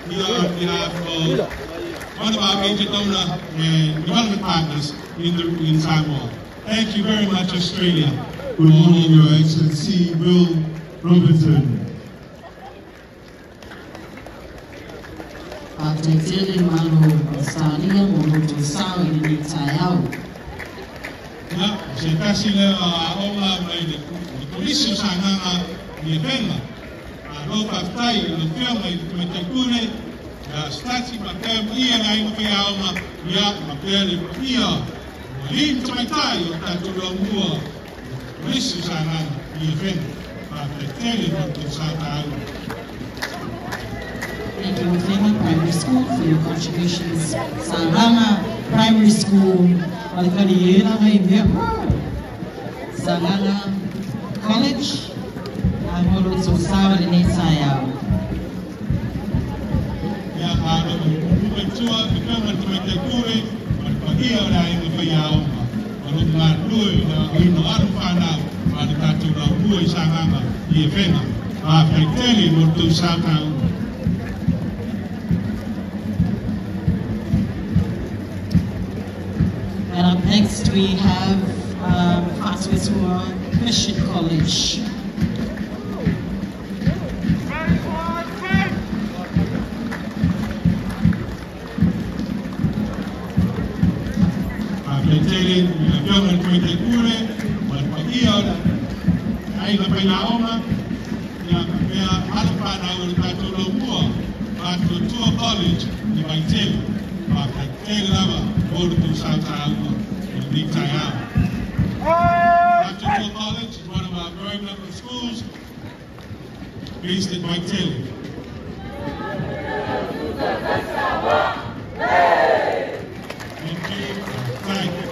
We are on behalf of one of our major donor and development partners in Samoa. Thank you very much, Australia. Good morning, Your Excellency Will Robertson. Se kasi le aonga mai le polisi sanga ni benga alo patai le pia mai te kune la stati ma pe ia ngai mo pe aonga ia ma pe le pia lin taitai ta to lo mua polisi sanga ni benga ma pe tele mo sa ta. Thank you, Mufema Primary School, for your contributions. Sanganga Primary School, Sanganga College, Amolo Tosawa de Nesayao. Ya ada tua kama tumetekure mapagia na hiyo yao. Walo madui na ino arufana malikatu na huo Sanganga yevena. Afeteli moto saka. And up next we have pathway to our Christian College. College in Baitele, Baitele Lava, go to South Alabama in Big Tayama. Baitele College is one of our growing number of schools based in Baitele. Thank you. Thank you.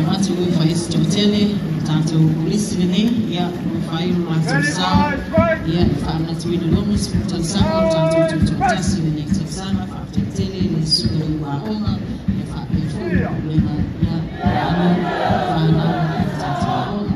Watu wafahisi tutele tanto polisi vile ya mfayu watu sawa ya famna tuwidi lomus mtu sawa tanto tutasi vile sana fa tutele ni sulu wa oma ya fa befu lema ya ana tanto oma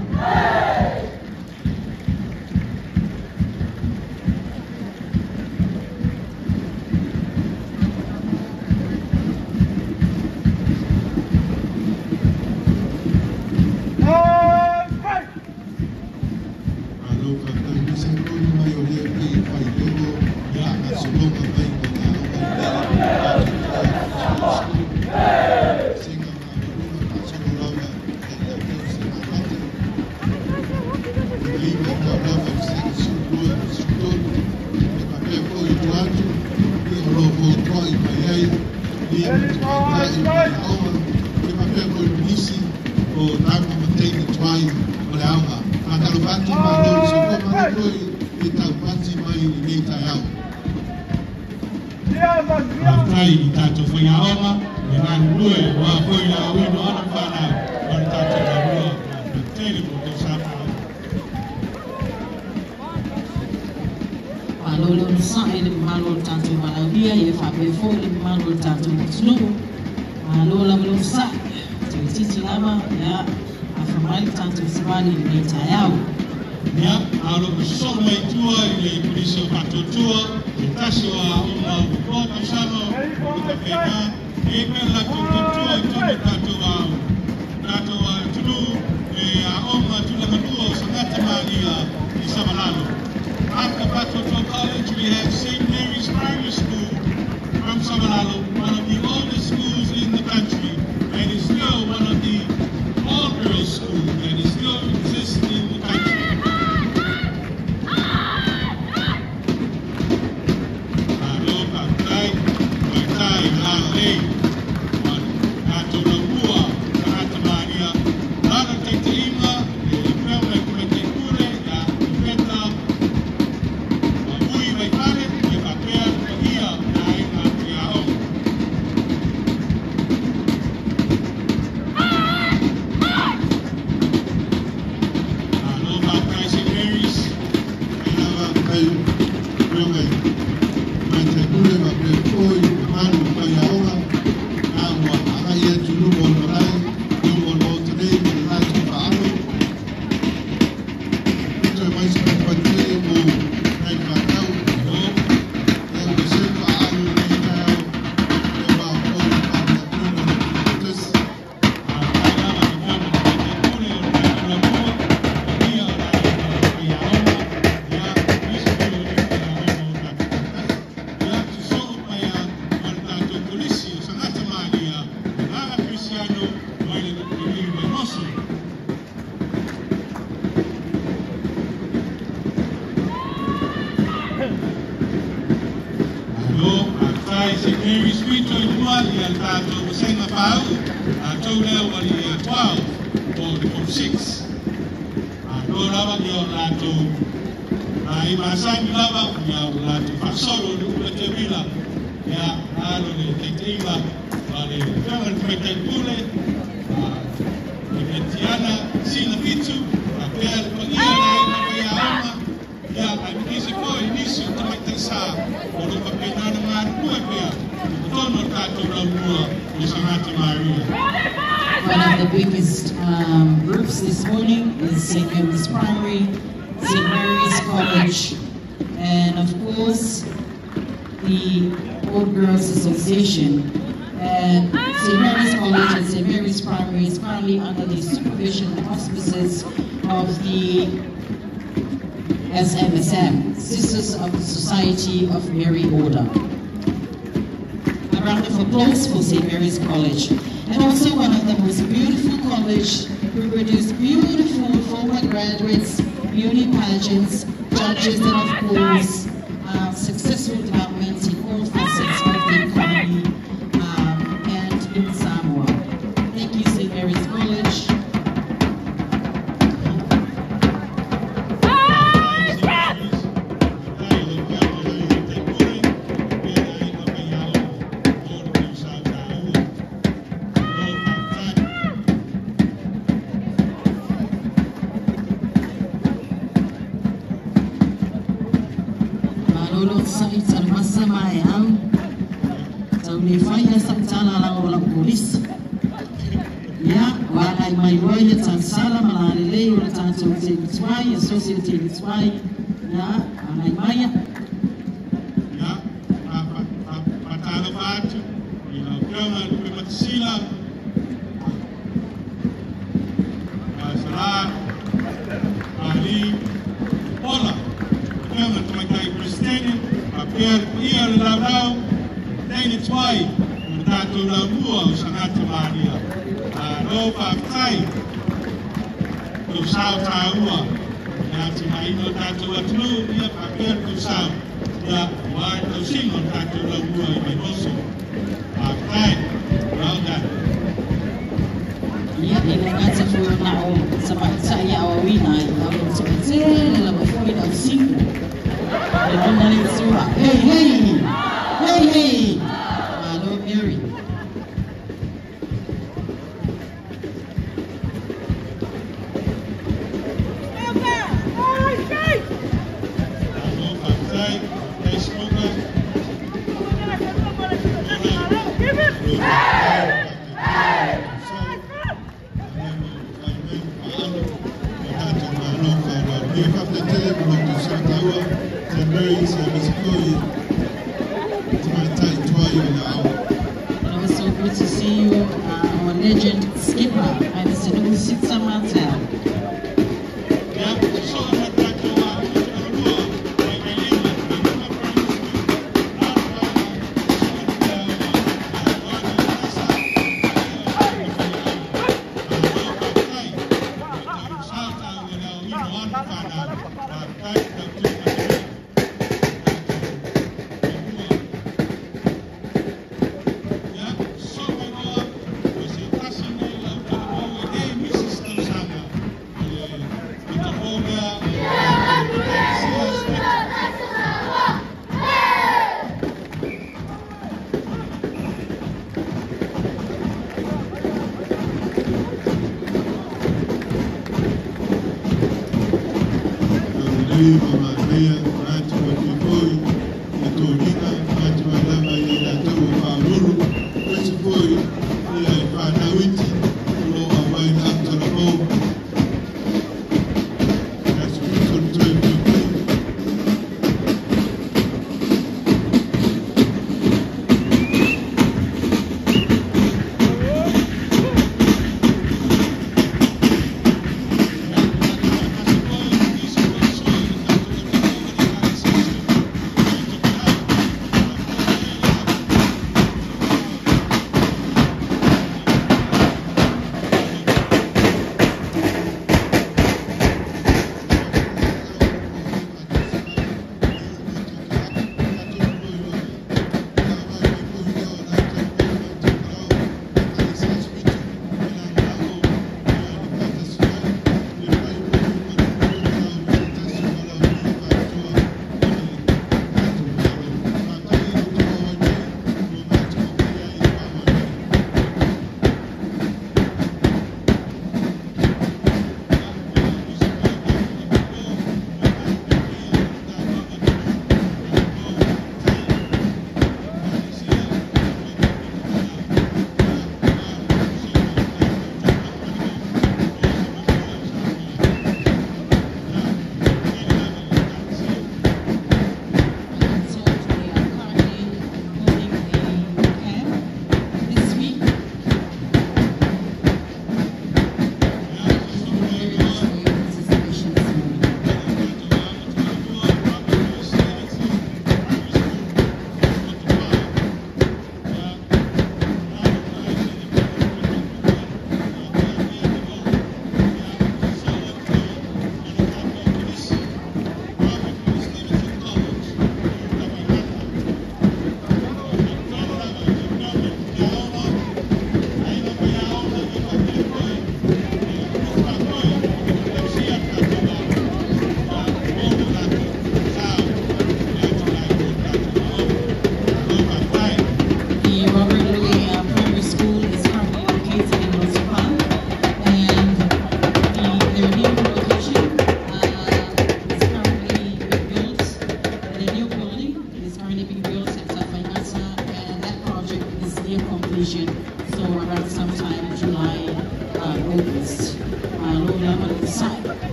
One of the biggest groups this morning is St. Mary's Primary, St. Mary's College, and of course the Old Girls Association. And St. Mary's College and St. Mary's Primary is currently under the supervision and auspices of the SMSM, Sisters of the Society of Mary Order. A round of applause for St. Mary's College. And also one of the most beautiful colleges who produce beautiful former graduates, beauty pageants, judges, and of course, successful developments in all facets of the economy and in Samoa. Thank you, St. Mary's College.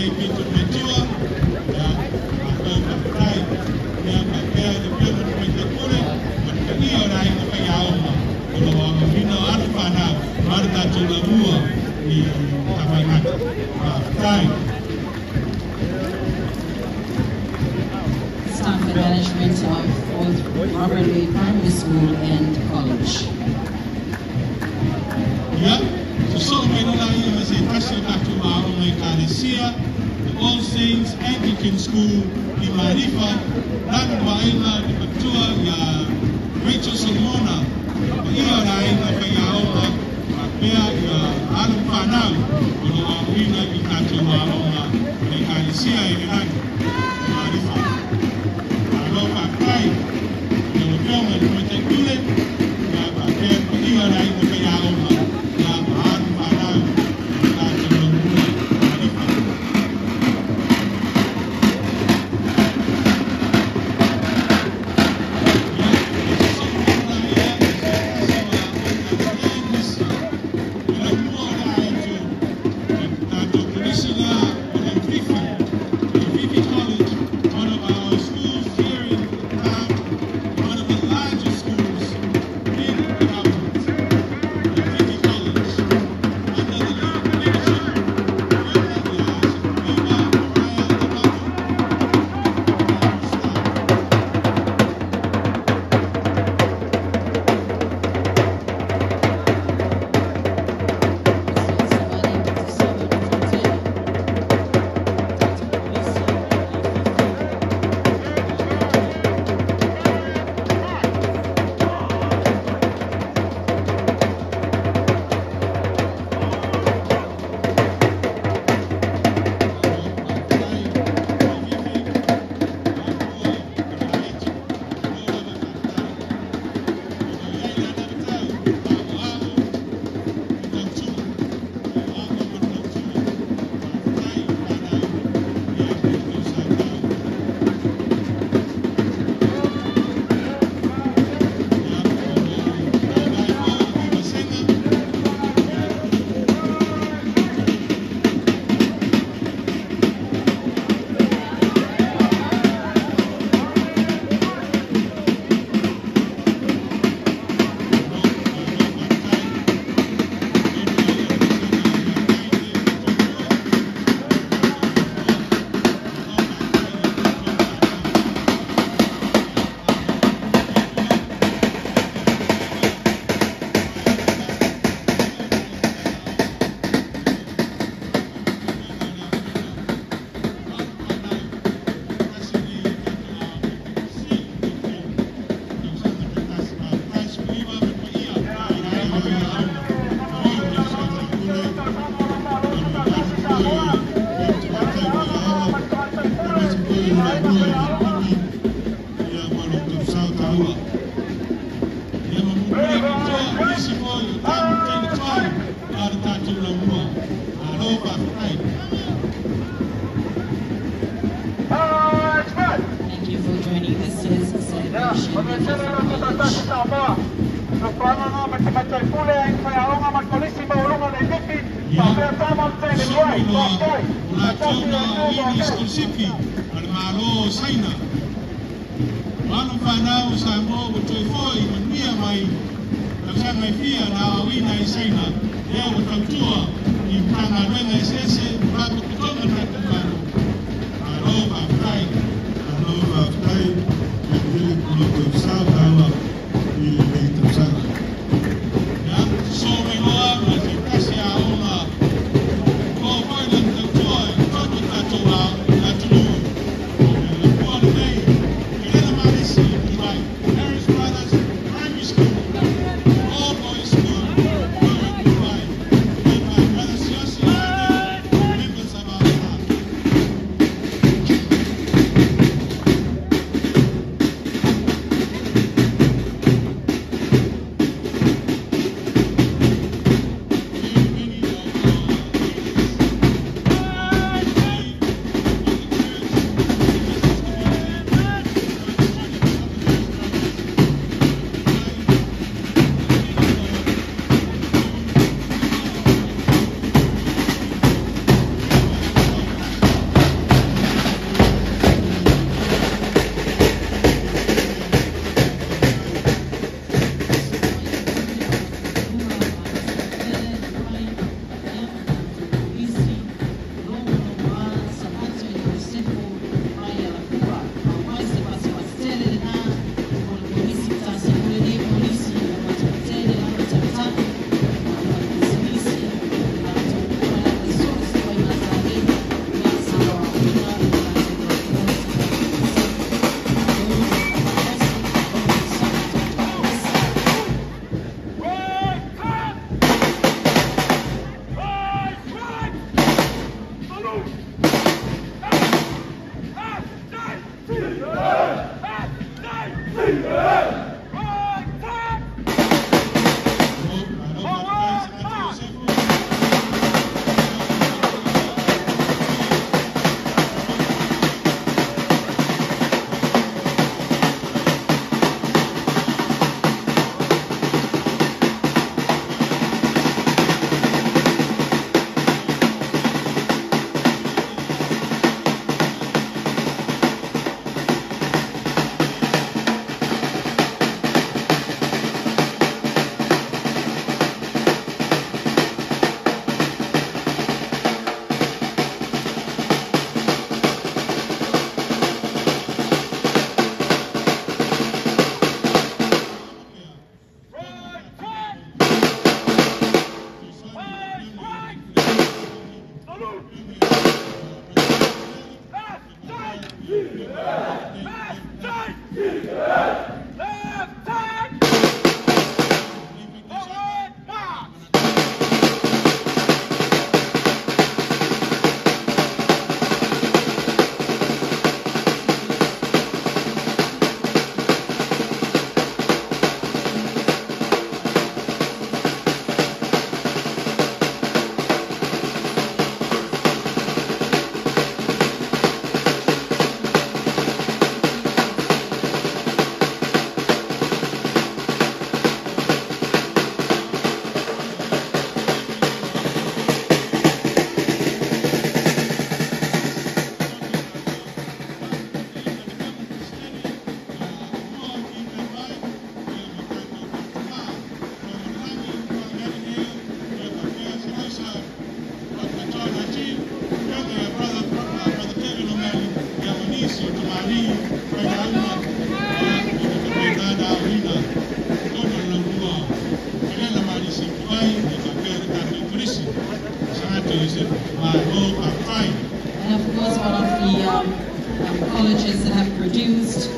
Kay Peter Metua, ako patay, kaya the people to make the kule, but kaya orai na kaya oma, kung mga pino ano pa na, marita tulamua ni tamay natin. Patay. Staff and management of both Robert Lee Primary School and College. Yeah, so may nalayo na si Pastor Dr. Mao may Kalesia, the All Saints Anglican School di Marifa, dan baila di Patua ya Rachel Salmona, iya rai na kayao na kapea ya alam panang, kung ang wina di Dr. Mao na may Kalesia ay Marifa. Kalau pakai, kalau kau macam kulit, ya pakai iya rai na kayao na. Thank you for joining us today's celebration. Manong panau sa mo butoy foi mania mai kasi may pia na awina isaina ya utamtua ni tanga wenga sese babu kutonga na kumbano aloba fly ili kulo sawa hawa ili beito sana ya so me loa ma si kasi aoma ko foi na kutua todo tatua na tulu All boys school, And of course, one of the colleges that have produced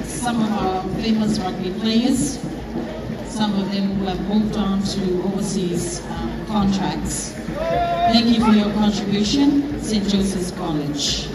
some of our famous rugby players, some of them who have moved on to overseas contracts. Thank you for your contribution, St. Joseph's College.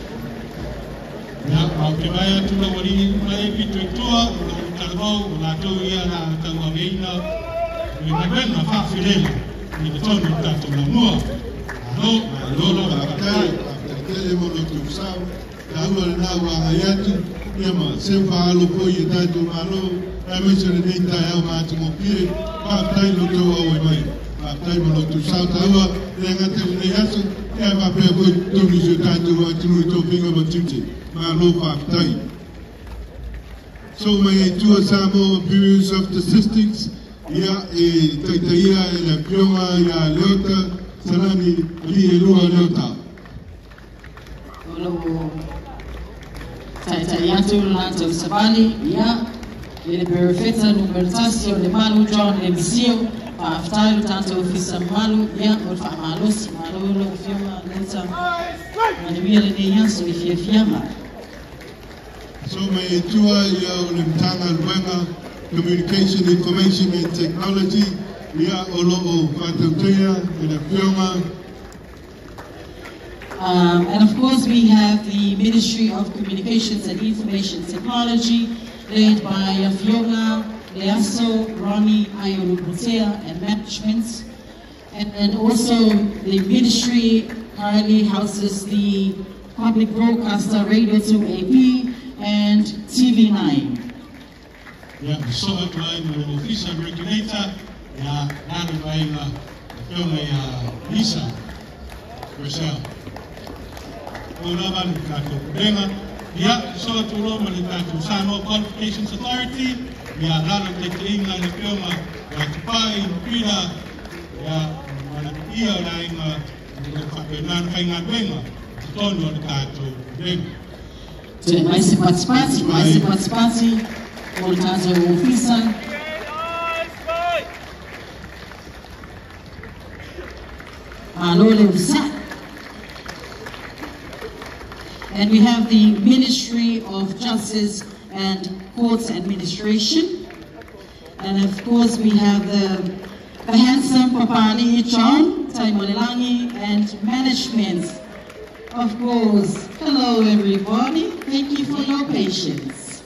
So may two Samo views of the statistics, ya taitaya la pioma ya leota salani ali elua leota. Olo taitayatu lato sabali ya ile perfecta numertasio de malu John Emisio pa aftaru tanto ofisa malu ya orfa malos malolo fioma leta manimira ne yanso ifiafiama. So may tua ya ulimtanga luenga communication, information and technology. Ya olo fatantea ina fioma. And of course we have the Ministry of Communications and Information Technology led by Fiona Leaso, Ronnie Ayolubutea and management. And also the ministry currently houses the public broadcaster Radio 2 AP and TV9. Yeah, so I'm official regulator. Yeah, Nana Vaina, Fiona Lisa, Rochelle. Olavan Kato Benga. Yeah, so to Roma Kato Sano Qualifications Authority. Yeah, Nana Tekinga and Fiona, Pai, Pida, yeah, Nan Kainga Benga, Tono Kato Benga. Mais participantes, portanto, officer. And we have the Ministry of Justice and Courts Administration. And of course we have the handsome Papani John, Tai Molelangi, and management. Of course, hello everybody, thank you for your patience.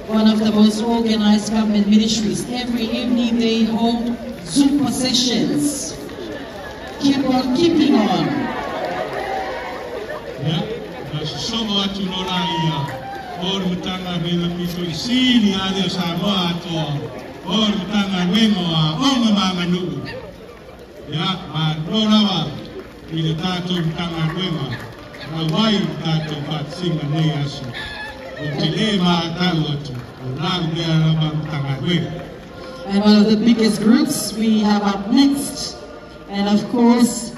One of the most organized government ministries. Every evening they hold Zoom sessions. Keep on keeping on. Yeah, so much to know or mutanga vela piso isini ale Samoa to or mutanga wemo o mama nu. Yeah, ma dorawa ile tato mutanga wema. Why tato pat singa nei aso. And one of the biggest groups we have up next, and of course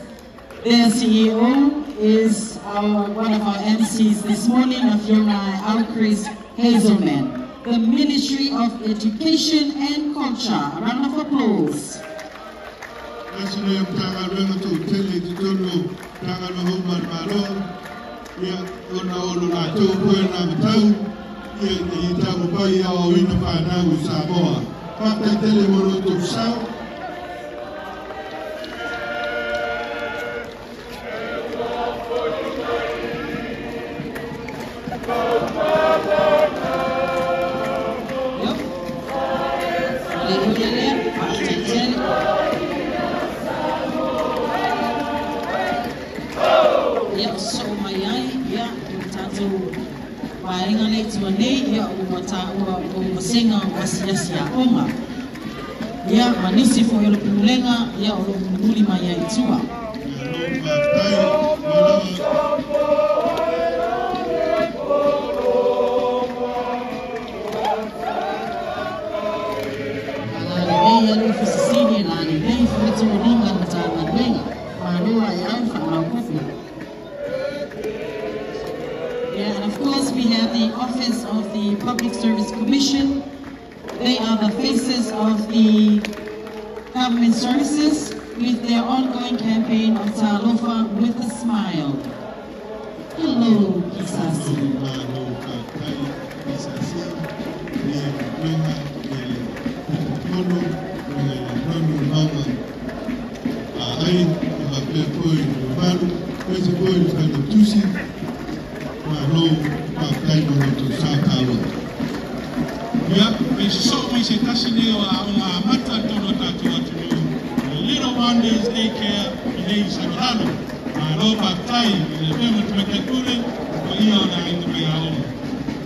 their CEO is one of our MCs this morning, Fiona Alcris Hazelman, the Ministry of Education and Culture. A round of applause. Ya ona ono na tau koe na matau ia i tau pai au ina whanau Samoa. Whakai tele moro tō sau. Painga le tu nei ia o mata o senga o sia onga. Ia manisi fo yo pulenga ia o muli mai ai tua. Ala ia le fisini la ni nei fo tu ringa mata na wenga. Manua ia fa na kofi. Yeah, and of course we have the Office of the Public Service Commission. They are the faces of the government services with their ongoing campaign of Talofa with a Smile. Hello, Kisasi. The little one is daycare in Sarano. I know Batai, the women to make a good in the Mayao.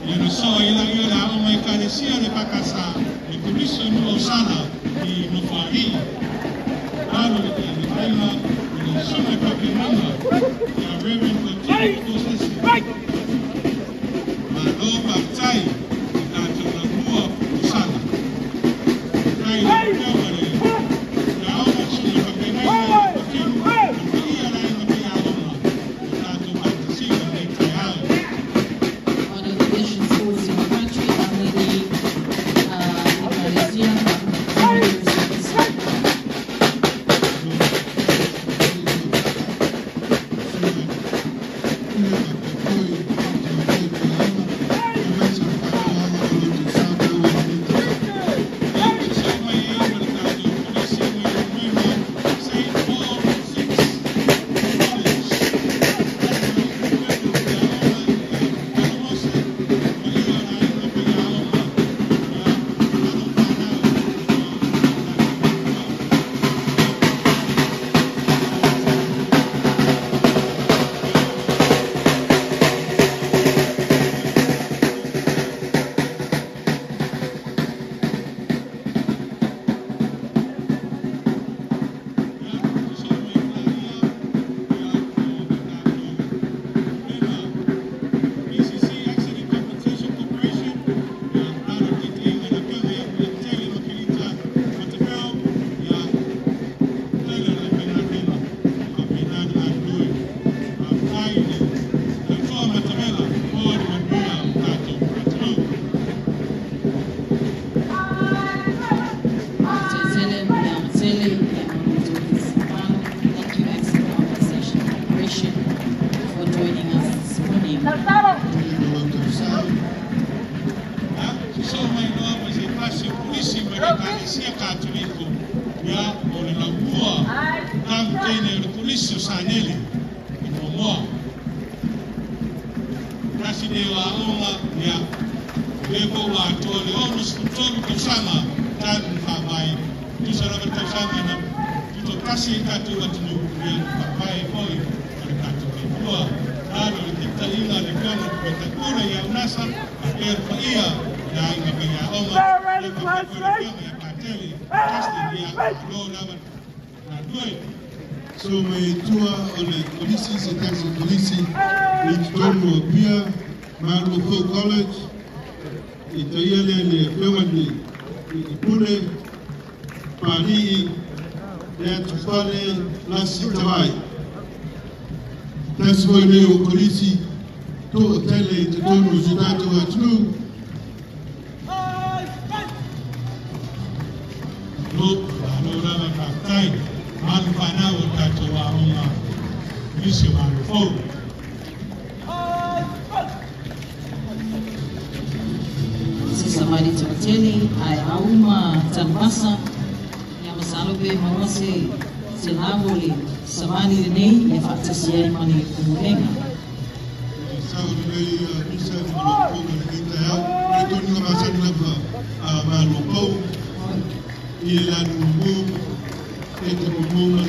You saw Ila on my Cadesia de Pacasa, the Commission Osana, the Nufari. Rano, the Baila, the Summer Papinanga, the Reverend Process. I know Batai. So may no masipasi polisi mereka Katoliko ya oleh labua tam kene polisi sanele imomoa kasi dewa onga ya lebo watu ono skutoru kusama tan pabai tu sara berkusama na tu kasi katu watu ya pabai boy Katoliko lalu kita ingat dengan betakura ya nasa akhir ia dan kaya onga so may tua oleh polisi sekretaris polisi Victoria Pia Marlow College itu ialah le pemandi ipune pari dan tufale nasi tabai tasbo le polisi to tele to no zidatu atlu Lalu pakai manfaat untuk orang misi manfaat. Samari Toteli, ai Auma Tambasa, yang masalube mawase silawoli samani ni ya fatasi mani kumulenga. Saudi Arabia bisa melakukan kita ya, itu ngerasa apa malu ilan umum itu umum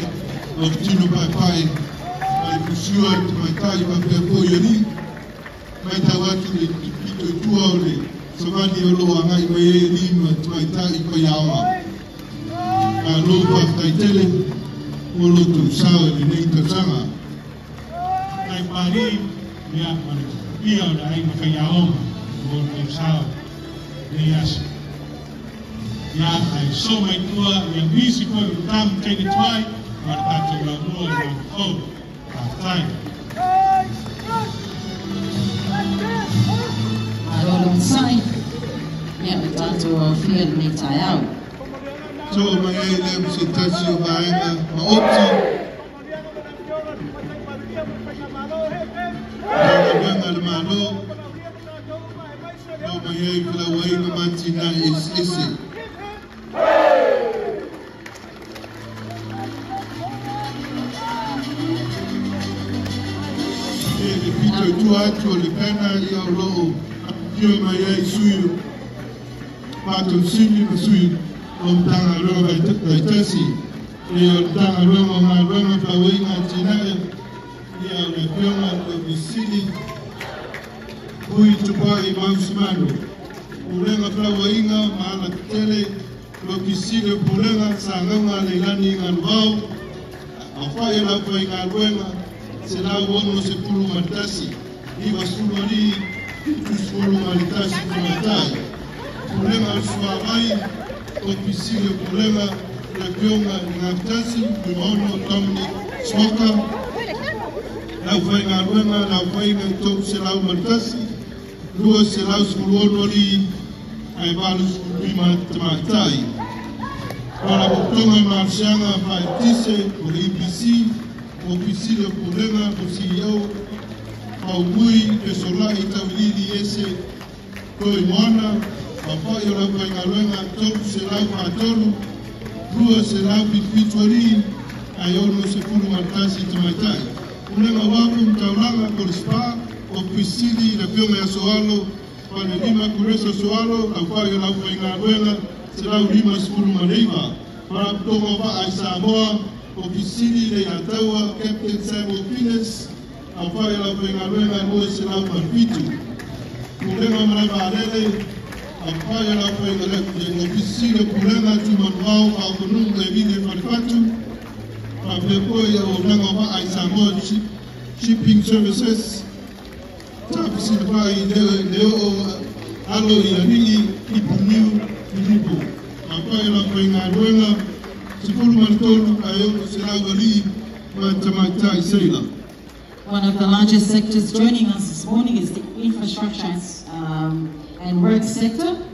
waktu pai fusiwan mai papo yoni mai tawaki itu tua oleh sebab dia lo angai mai lima mai ko yawa lo pa tele mulu tu sawa ni tersama Mai pari ya dia dah ai kayawa mulu sawa dia ya ai so mai tua yang bisi ko tam kene twai marta tua mo oh patai Arolong sai ya betanto fiel ni tayau. so mai le sitasi baina maopsi dengan malo so mai kala wai mantina isi tu le pena ya lo yo mai suyu patu sini suyu tanga lo vai tesi tanga lo fa winga tina ya le pena lo bisili hui tu pai mausmano ulenga fa winga maana tele lo bisili ulenga sanga le lani ngalwao afa ya la fa ngalwenga sila wono se pulu matasi iba sumari tusulu malitasi kumatai kulenga suamai ofisile kulenga na bionga ngantasi dumono tamni soka na fainga ruenga na fainga to sila matasi luo sila suluono li ai balu skulima tamatai para botonga marsianga faitise por IPC ofisile kulenga CEO au mui ke sola itawili ese koi mwana papa yo la pengalenga top sela fatolu rua sela bitwari ayono se kulu matasi tamatai ulenga wapu mtawanga korispa ofisili la pionga ya soalo pale lima kuresa soalo papa yo la pengalenga sela lima skulu maneiva para tonga ba aisamoa ofisili le yatawa Captain Simon Pines afaya la pengalenga no sila marpitu kulenga marabalele afaya la pengalenga ofisili kulenga tumanwao au kununga vile falfatu papepo ya ulenga ba aisamo shipping services tapisi ba leo alo ya nini ipunyu ndipo afaya la pengalenga One of the largest sectors joining us this morning is the infrastructure and work sector.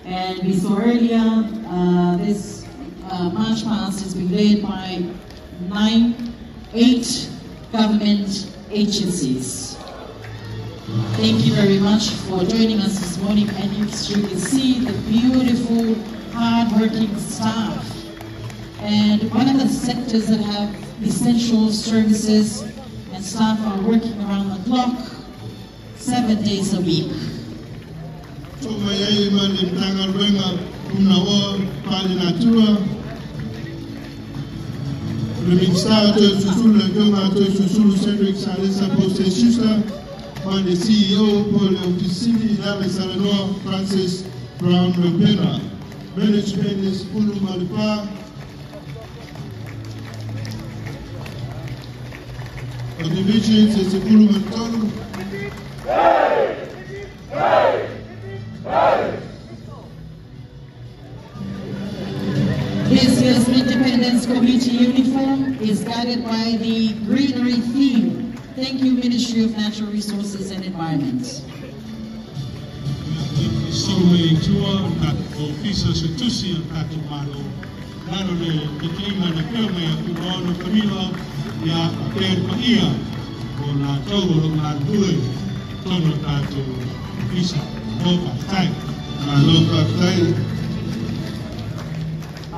And we saw earlier this march past has been led by 8 government agencies. Thank you very much for joining us this morning, and you can see the beautiful, hard-working staff. And one of the sectors that have essential services and staff are working around the clock, 7 days a week. Le ministère de Soussou, le gouvernement de Soussou, Cédric Salissa, Poste Schuster, le CEO pour l'officine, Salanoa, Francis Brown Lepena. Management is Pulu Malipa. The divisions is Pulu Mantonu. This year's Independence Committee uniform is guided by the greenery theme. Thank you, Ministry of Natural Resources and Environment.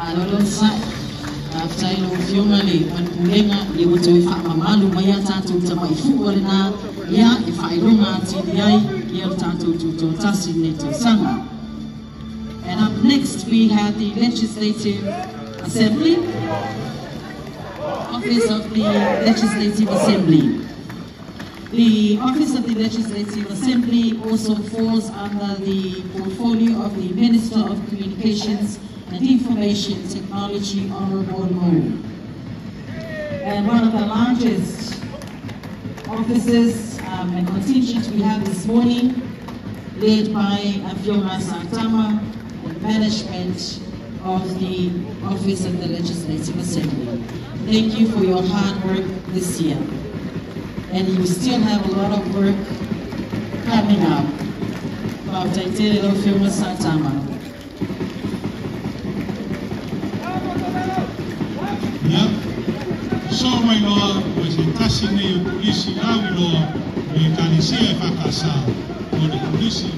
Alongside, after you formally when Kulenga, you would do Mamalu Mayata to Tamaifuana, yeah, if I don't have TDI, you'll turn to Tassi Sanga. And up next, we have the Legislative Assembly, Office of the Legislative Assembly. The Office of the Legislative Assembly also falls under the portfolio of the Minister of Communications and Information Technology, Honorable Mo. And one of the largest offices and contingent we have this morning, led by Fiona Santama, and management of the Office of the Legislative Assembly. Thank you for your hard work this year. And you still have a lot of work coming up. Fiona Santama. So my Lord was in Tassini, Polisi, Law, we can see a Fakasa, or the Polisi.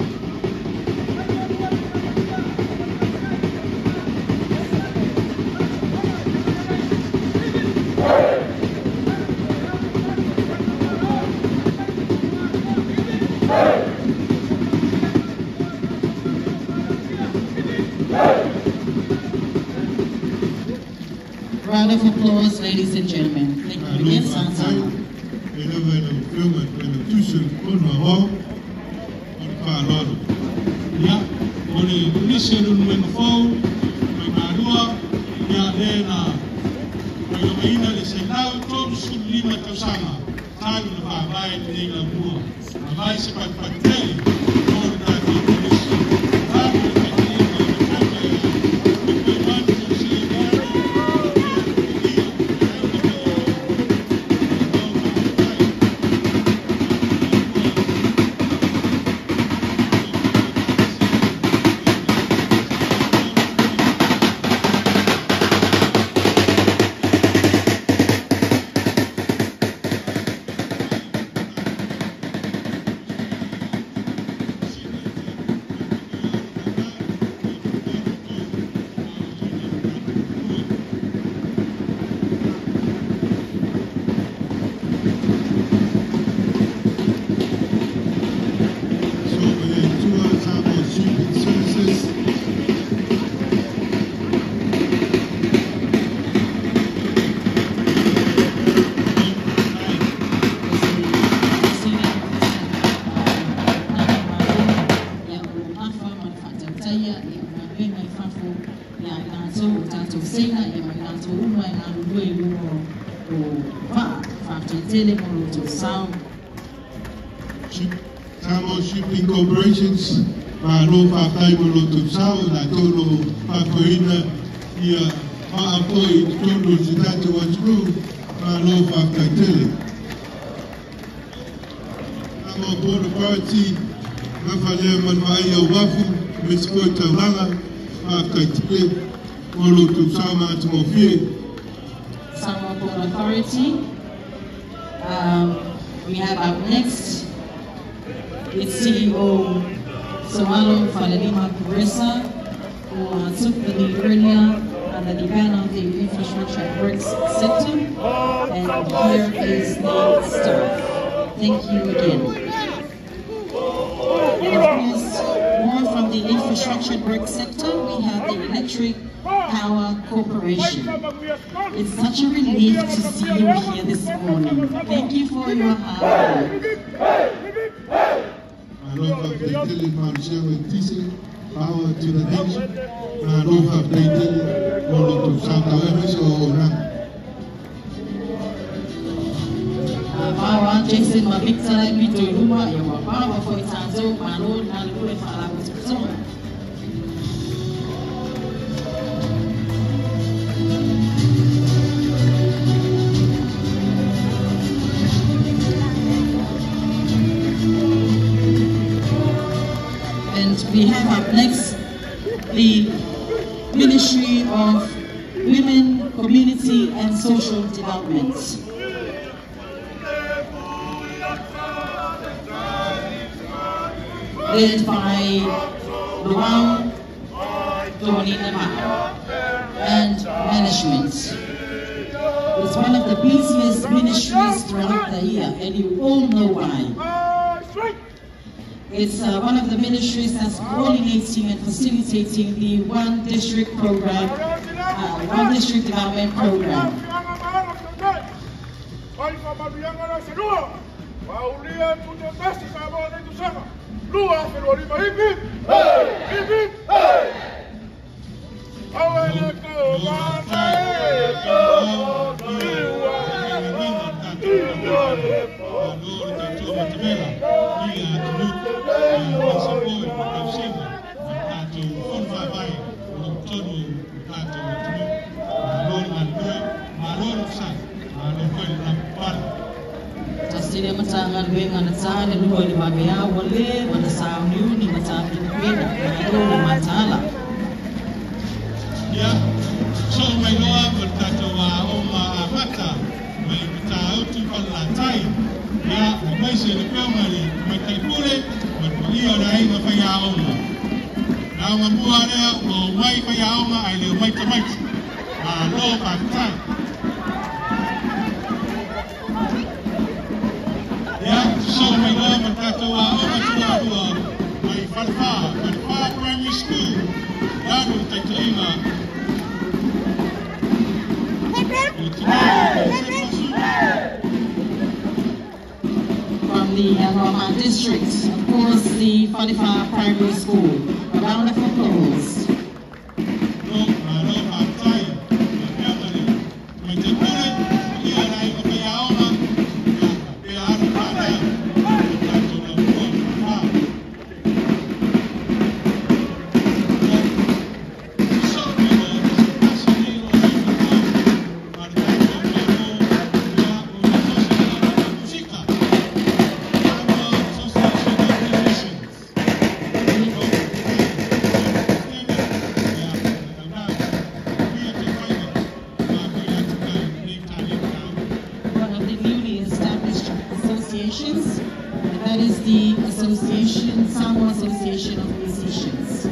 Round of applause, ladies and gentlemen. Thank you again, Santana. Tamo Shipping Corporations, Mano Fakaibo to Sao, Natolo Fakoina, here, Maapoi, Tondo Zitato was true, Mano Fakaitele. Tamo Board Party, Rafale Manwaya Wafu, Miss Kota Langa, Fakaitele, Molo to Sama Timofie. Sama Board Authority. We have our next its CEO, Sawalo Falalima Purisa, who took the lead earlier under the banner of the Infrastructure and Works Sector. And here is the staff. Thank you again. And of course, more from the Infrastructure and Works Sector, we have the Electric Power Corporation. It's such a relief to see you here this morning. Thank you for your hard work. I love the daily partnership with TC, power to the nation. I love the daily one to South Africa or around. Power Jason Mabikta Mito Luma, your power for Tanzo, Malone, and Lufa Alabama. And we have up next the Ministry of Women, Community and Social Development. Led by Luau Doninama and management. It's one of the busiest ministries throughout the year, and you all know why. It's one of the ministries that's coordinating and facilitating the One District program, One District Development Program. Sila matangan dengan nasa ni lupa ni babaya wale wana saamniu ni matapi ni kwenda ni matala. Ya, so may loa bertatawa oma mata may matauti palatai. Ya, may sila mali may taipule magpaliyo na ay mapaya oma. Na mabuha na o may paya oma ay liyo may tamay. Lo pagtay. Ya, so may loa bertatawa oma tuwa may Falfa Primary School. Lalu taiterima. From the Roma district, of course, the Falifa Primary School. A round of applause. That is the association, Samoa Association of Musicians.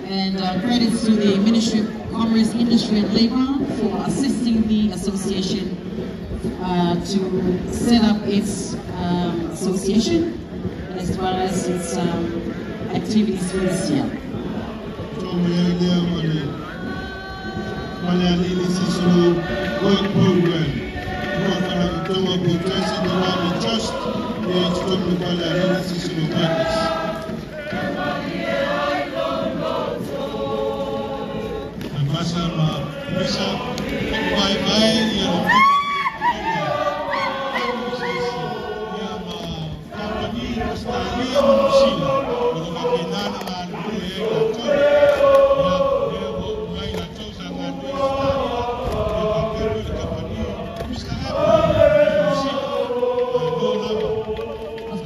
And credits to the Ministry of Commerce, Industry and Labor for assisting the association to set up its association as well as its activities for this year. Work program.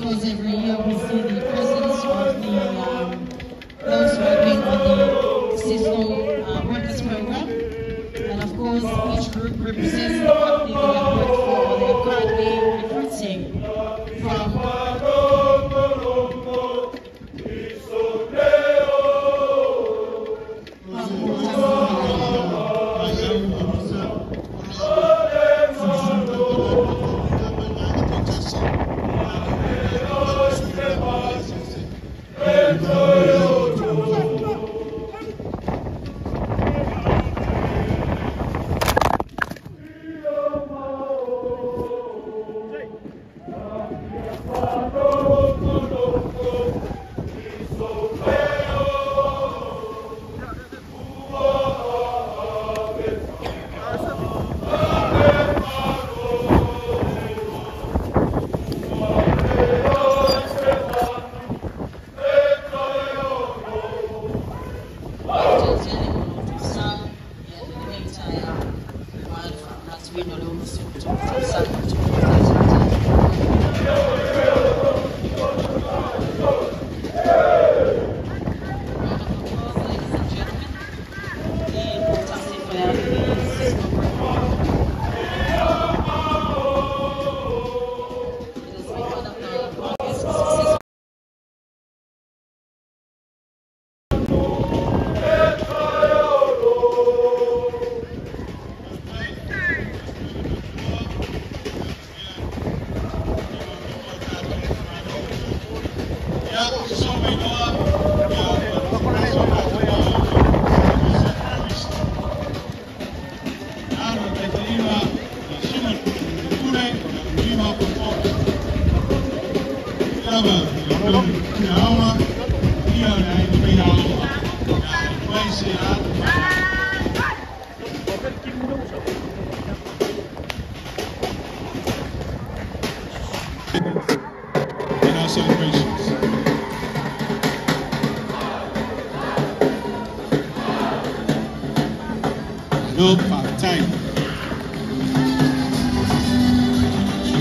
Trust every year we see the presidents of those working on the Cisco Workers Program. And of course, each group represents the company they have worked for. They are currently recruiting from in our celebrations. No part-time.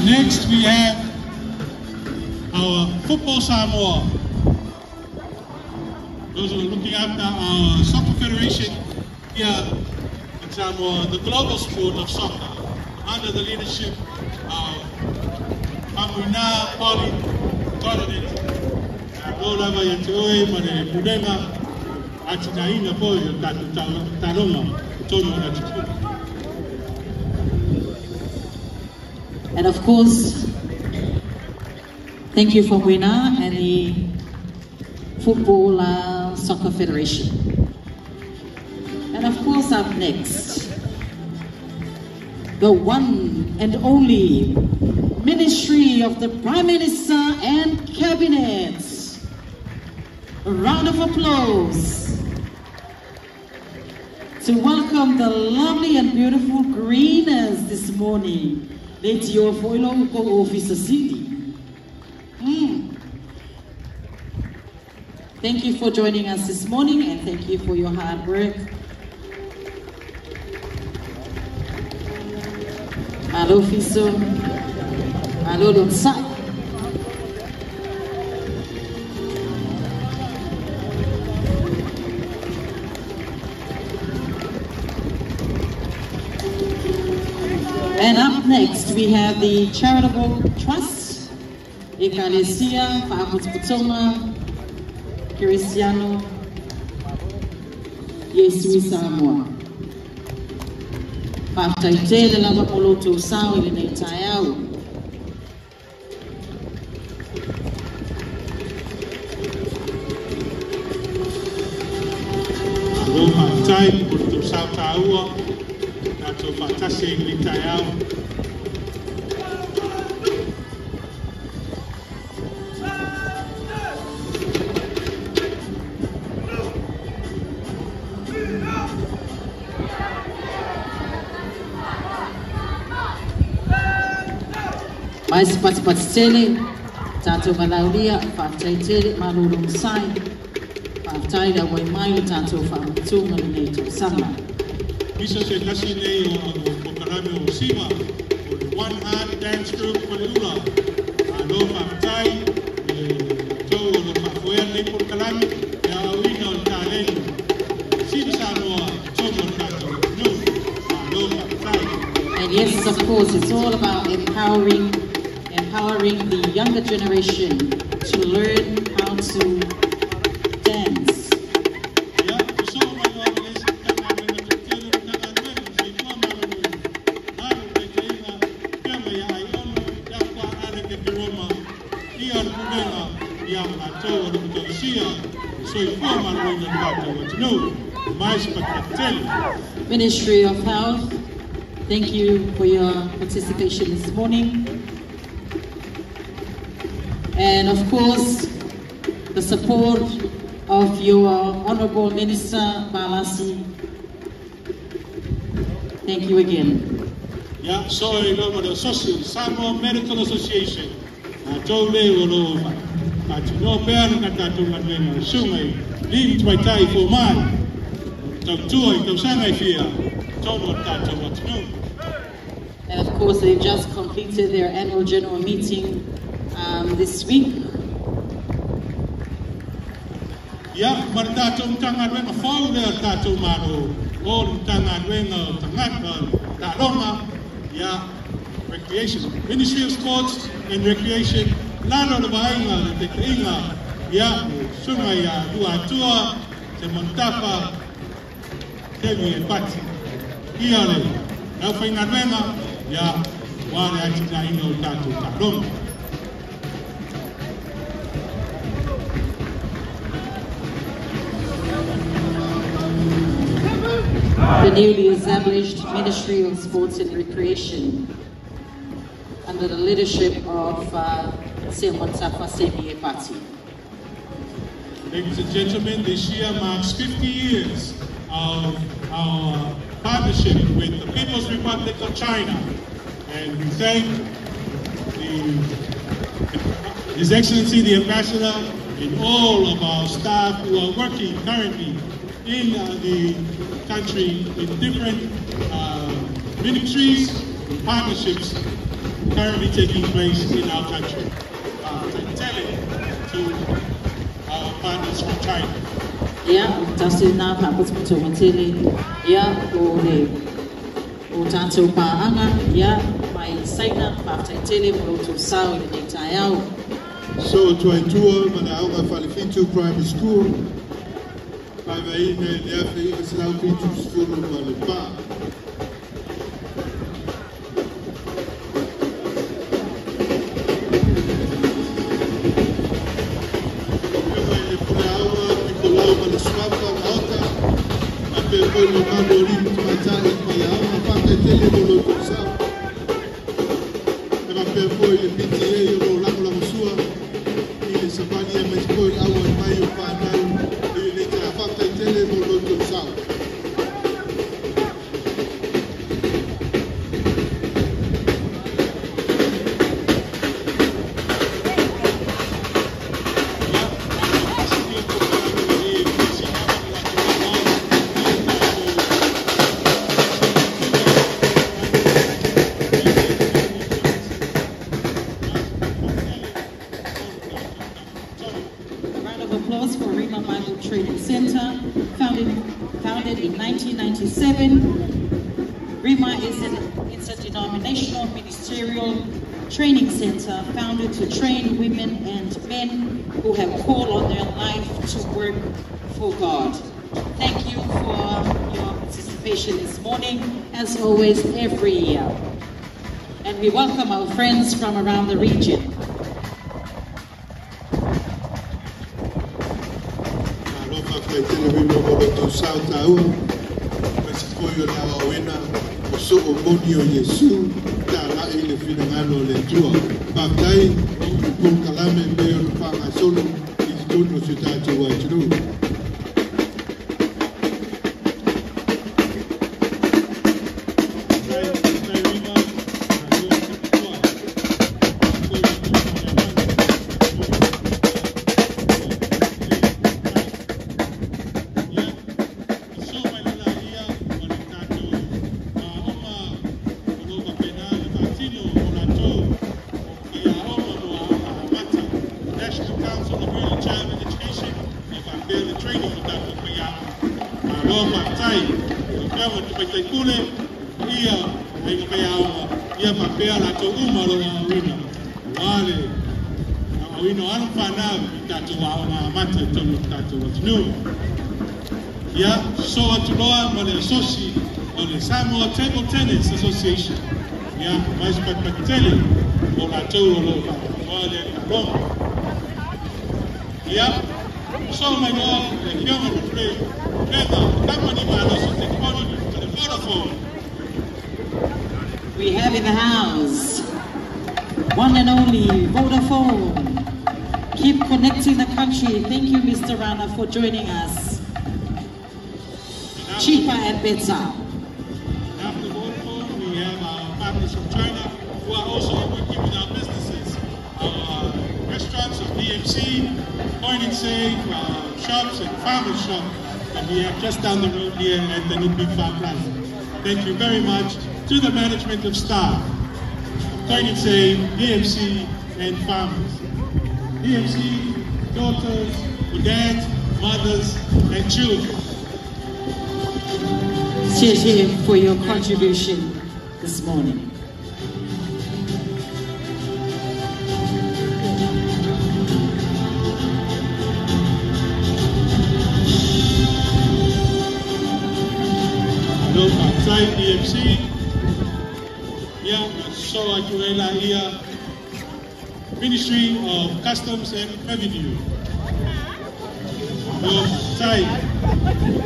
Next we have our Football Samoa. Those who are looking after our soccer federation here in Samoa, the global sport of soccer, under the leadership of Pamuina Pauline Toronit, Lola Vayatoe, Mane Pudenga, Atinaina Boyo, Taloma, Tono Nachiku. And of course, thank you for Wina and the Football Soccer Federation. And of course, up next, the one and only Ministry of the Prime Minister and Cabinet. A round of applause to welcome the lovely and beautiful greeners this morning. Let's your follow Officer City. Thank you for joining us this morning and thank you for your hard work. Hello, Fiso. Hello, Lunsai. And up next, we have the Charitable Trust, Ekalesia, Fa'aput Putonga, Cristiano, Yesu Samoa. Pa'ataite le lava poloto sao ili nei taiau. Alo pa'atai poloto sao taua. Nato fatase ngitayao. Mais patipatitele, tato malaulia, fa'ataitele malulung sai, fa'ataila waimaile tato fa'amutunga neneito sama. Misa se kasi nei o karami o sima o the one hand dance group for the ula. Alo fa'atai, tau o fa'afoea nei por kalami, e a wina o talenu. Sina Samoa, tomo tato, no, alo fa'atai. And yes, of course, it's all about empowering the younger generation to learn how to dance. Ministry of Health, thank you for your participation this morning. And of course, the support of your Honorable Minister Balasi. Thank you again. Yeah, sorry, no, the Samoa Medical Association. Tole Wolova. No bear Katatu Madena, Sumay, leave my tie for mine. Toktua, Tosangai Fia, Tomo Tata, what's no. And of course, they've just completed their annual general meeting this week. Yeah, but Tato Tangan went a fall there, Tato Maro, all Tangan went a Tangan, Taloma, yeah, recreation, Ministry of Sports and Recreation, Lano the Bainga, the Kainga, yeah, Sumaya, Duatua, the Montapa, Temi and Patti, Iale, Alfainavena, yeah, one actually Tato Taloma. the newly established Ministry of Sports and Recreation under the leadership of Semontafa Semi Party. Ladies and gentlemen, this year marks 50 years of our partnership with the People's Republic of China. And we thank His Excellency the Ambassador and all of our staff who are working currently in the country in different ministries and partnerships currently taking place in our country. To our partners from China. Yeah, that's it now. Papa's going to tell yeah, o tanto paanga, yeah, my signa, Papa tele, to saw in the entire. So to a tour, Manaoga Falifitu Primary School, Pavaine, the African Fitu School of Malipa. Founded in 1997, RIMA is an interdenominational ministerial training center founded to train women and men who have called on their life to work for God. Thank you for your participation this morning, as always, every year. And we welcome our friends from around the region. South Aua, Mexico na wawena, so omonio Yesu, tala ile finangano le tua. Bakai, kung kalame mayor pang solo, istuno si Tato Wajru. Yeah, so atuloa mole soci mole Samoa Table Tennis Association. Yeah, mais pakatele ola tolo mole kaloma. Yeah, so my God, the human play the company manos the Vodafone. We have in the house one and only Vodafone. Keep connecting the country. Thank you, Mr. Rana, for joining us. Cheaper and better. After Vodafone, we have our partners from China who are also working with our businesses. Our restaurants of DMC, Point and Save, shops and farmers shop. And we have just down the road here at the Nubig Farm Plaza. Thank you very much to the management of staff, Point and Save, DMC, and farmers. DMC, daughters, dads, mothers, and children. Cheers for your contribution this morning. Hello, outside DMC. Yeah, so Acuela here. Ministry of Customs and Revenue. Outside,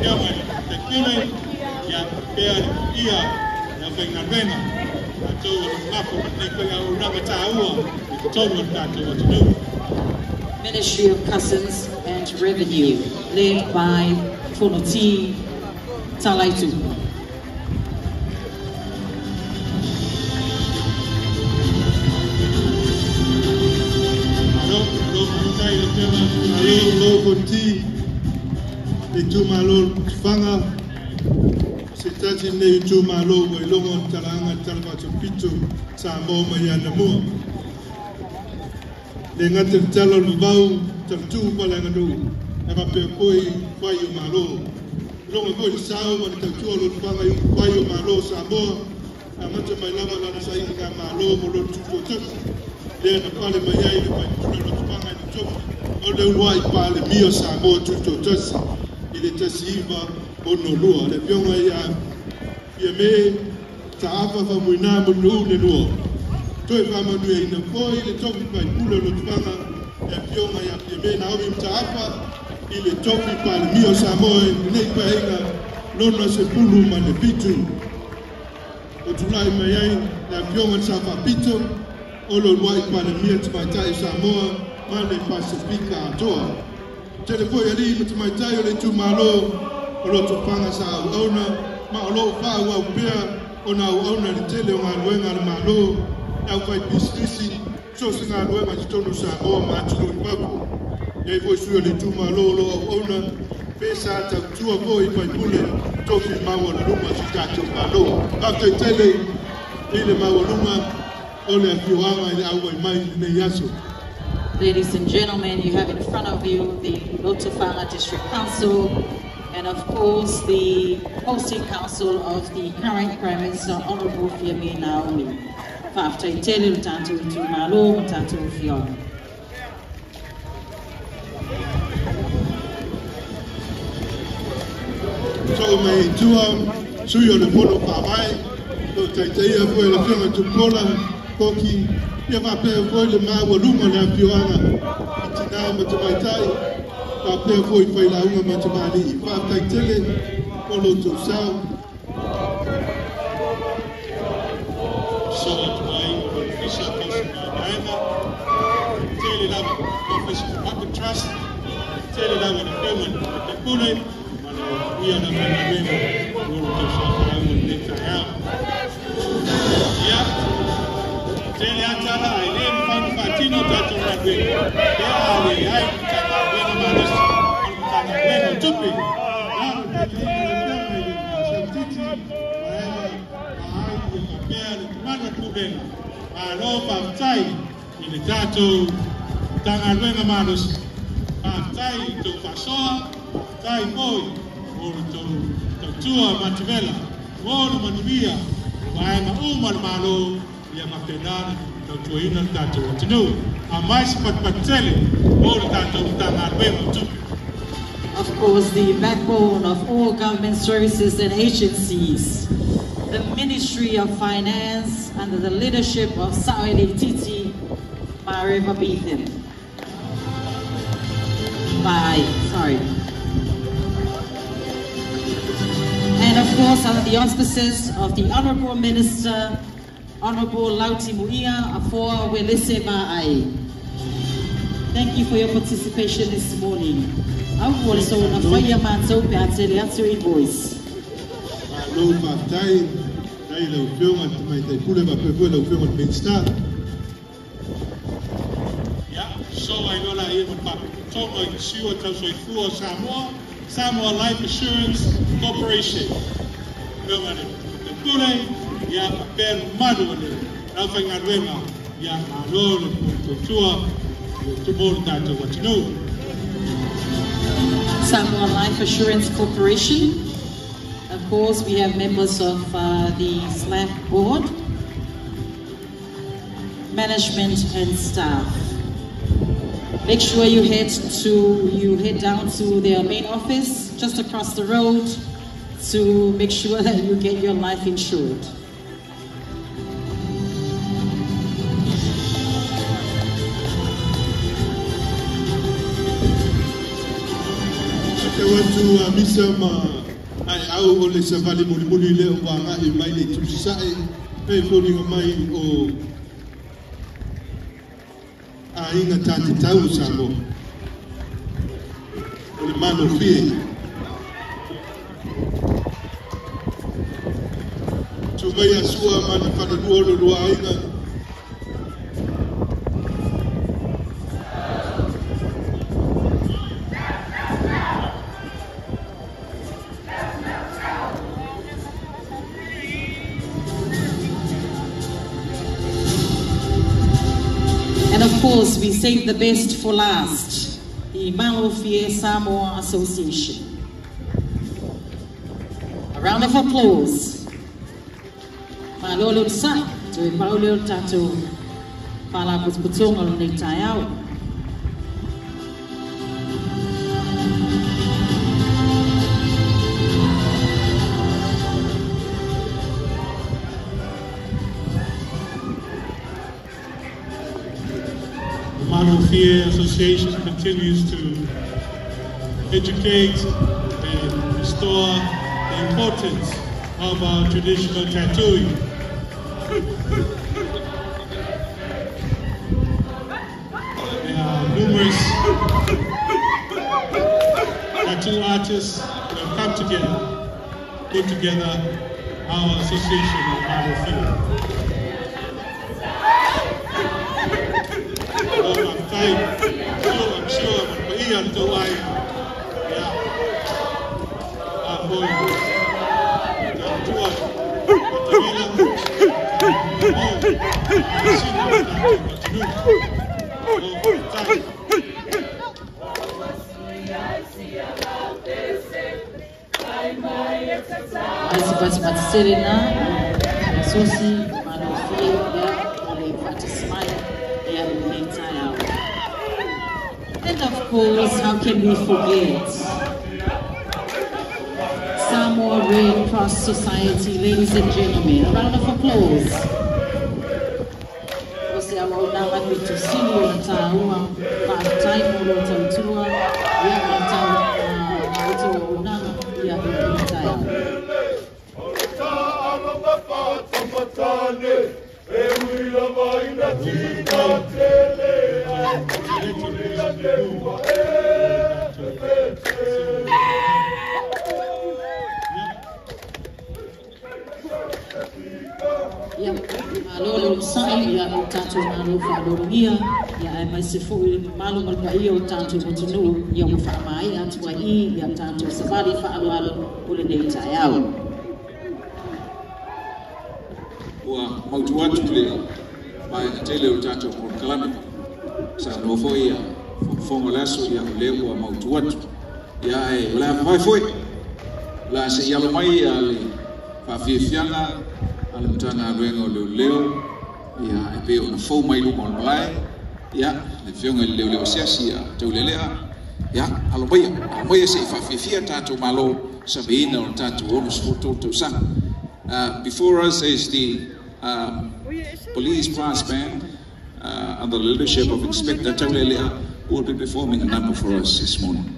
yeah, the ya pea ia ya whaingarenga a tau o ngako nei pega o ranga tāua i tonu o tātou atu nui. Ministry of Customs and Revenue, led by Fonoti Talaitu. Alo Fonoti, e tu malo fanga, se tati nei tu malo o longo talanga talvato pito sa mo mai ana mo. Le ngata talo lubau tatu pala ngadu e pa pe koi kwai o malo longo koi sao mo tatu lo panga kwai o malo sa mo a mata mai lava la sai nga malo mo lo tuto le na pale mai ai le pai lo panga ni to o le wai pale mio sa mo tuto tasi ile tasiva ono lua le pionga ya me taafa fa muina mo no le lua toi fama nui ina foi le topi pai pula lo tupanga e pionga ya pieme na obi mtaapa ile topi pai mio samoe nei paenga lona se pulu ma le pitu o tulai mai ai na pionga safa pito o lo luai pai mio tmaitai samoa ma le pasifika atoa tele foi ali mtmaitai o le tumalo o lo tupanga sa ona ma o lo fa ua upea ona ona le tele o ngaluenga le malo au fai bisisi so singa luenga titonu sa o matulu papo e foi suo le tuma lolo ona pesa ta tua voi pai pule toki mawa luma sitato malo after tele ile mawa luma ole akiwanga ile au mai ne yaso. Ladies and gentlemen, you have in front of you the Lotofanga District Council and of course the hosting council of the current Prime Minister Honorable Fiame Naomi. After itele lutanto itu malo lutanto fiona. So mai tua suyo le polo papai lo taitai a foi le fiona tu pola koki ia va pe foi le mawa luma le fiona tina mo tu mai tai va pe foi fai la uma mo tu mali va taitele polo tu sao Public trust, tell it out with the payment, the pulling, we are not going to yeah, tell you I name Fan Fatino Tato Ragwe. They are the high Tangaluenga Manus, Tai to Fasoa, Tai Boy, or to Tua Mativela, Wall Manubia, Waima Uman Malo, Yamakedan, to Tuina Tato, what to do. A mice but Pateli, all Tato Tangaluenga too. Of course, the backbone of all government services and agencies, the Ministry of Finance, under the leadership of Saoili Titi, Mareva Beethan. And of course, under the auspices of the Honorable Minister, Honorable Lauti Muia, Afoa Welese Va'ai. Thank you for your participation this morning. I will also Nafaya Manso Piatzeli answering voice. Hello, Pastai. Dai lo film at my pule ba pe lo film at Minsta. So I know that even talk like Siwa Tasoifua Samoa Life Assurance Corporation. The Pule, ya Per Manuel, Alpha Ngaruenga, ya Arol, Tua, Tumor Tato, what you know. Samoa Life Assurance Corporation. Of course, we have members of the SLAF board, management and staff. Make sure you head down to their main office just across the road to make sure that you get your life insured. I want to miss ai au o le savali muli le o wanga I mai le tusai pe foni mai o a inga tante tau Samoa o le mano fie tu mai a sua mana fana lua inga Of course, we save the best for last, the Malofie Samoa Association. A round of applause. Malolo sa, to Paulo Tato, Pala Putongo de Tayao. Malofie Association continues to educate and restore the importance of our traditional tattooing. There are numerous tattoo artists that have come together, put together our association of Malofie. I'm sure, but Ian to I, I'm going And of course, how can we forget Samoa Red Cross Society, ladies and gentlemen, a round of applause. Você é o nome do Tucílio na Taua, para time no Tantua, e a Taua, o nome e a Taua. Malolo sai ya tatu malu fadoria ya masifu malu malpai o tatu mutunu ya mfamai atwa I ya tatu safari fa alwalo ule data yao wa mautuatu le mai tele o tatu por kalame sa no foi ya fongo laso ya leo wa mautuatu ya la vai foi la se ya mai ya le fa fifianga ala mtana rengo leo ya epeo na fo mai lumo mai ya le fionga leo siasi ya taulelea ya alobaya se fafifia tatu malo sabina o tatu ono spoto to sana. Before us is the police brass band under the leadership of Inspector Taulelea, who will be performing a number for us this morning.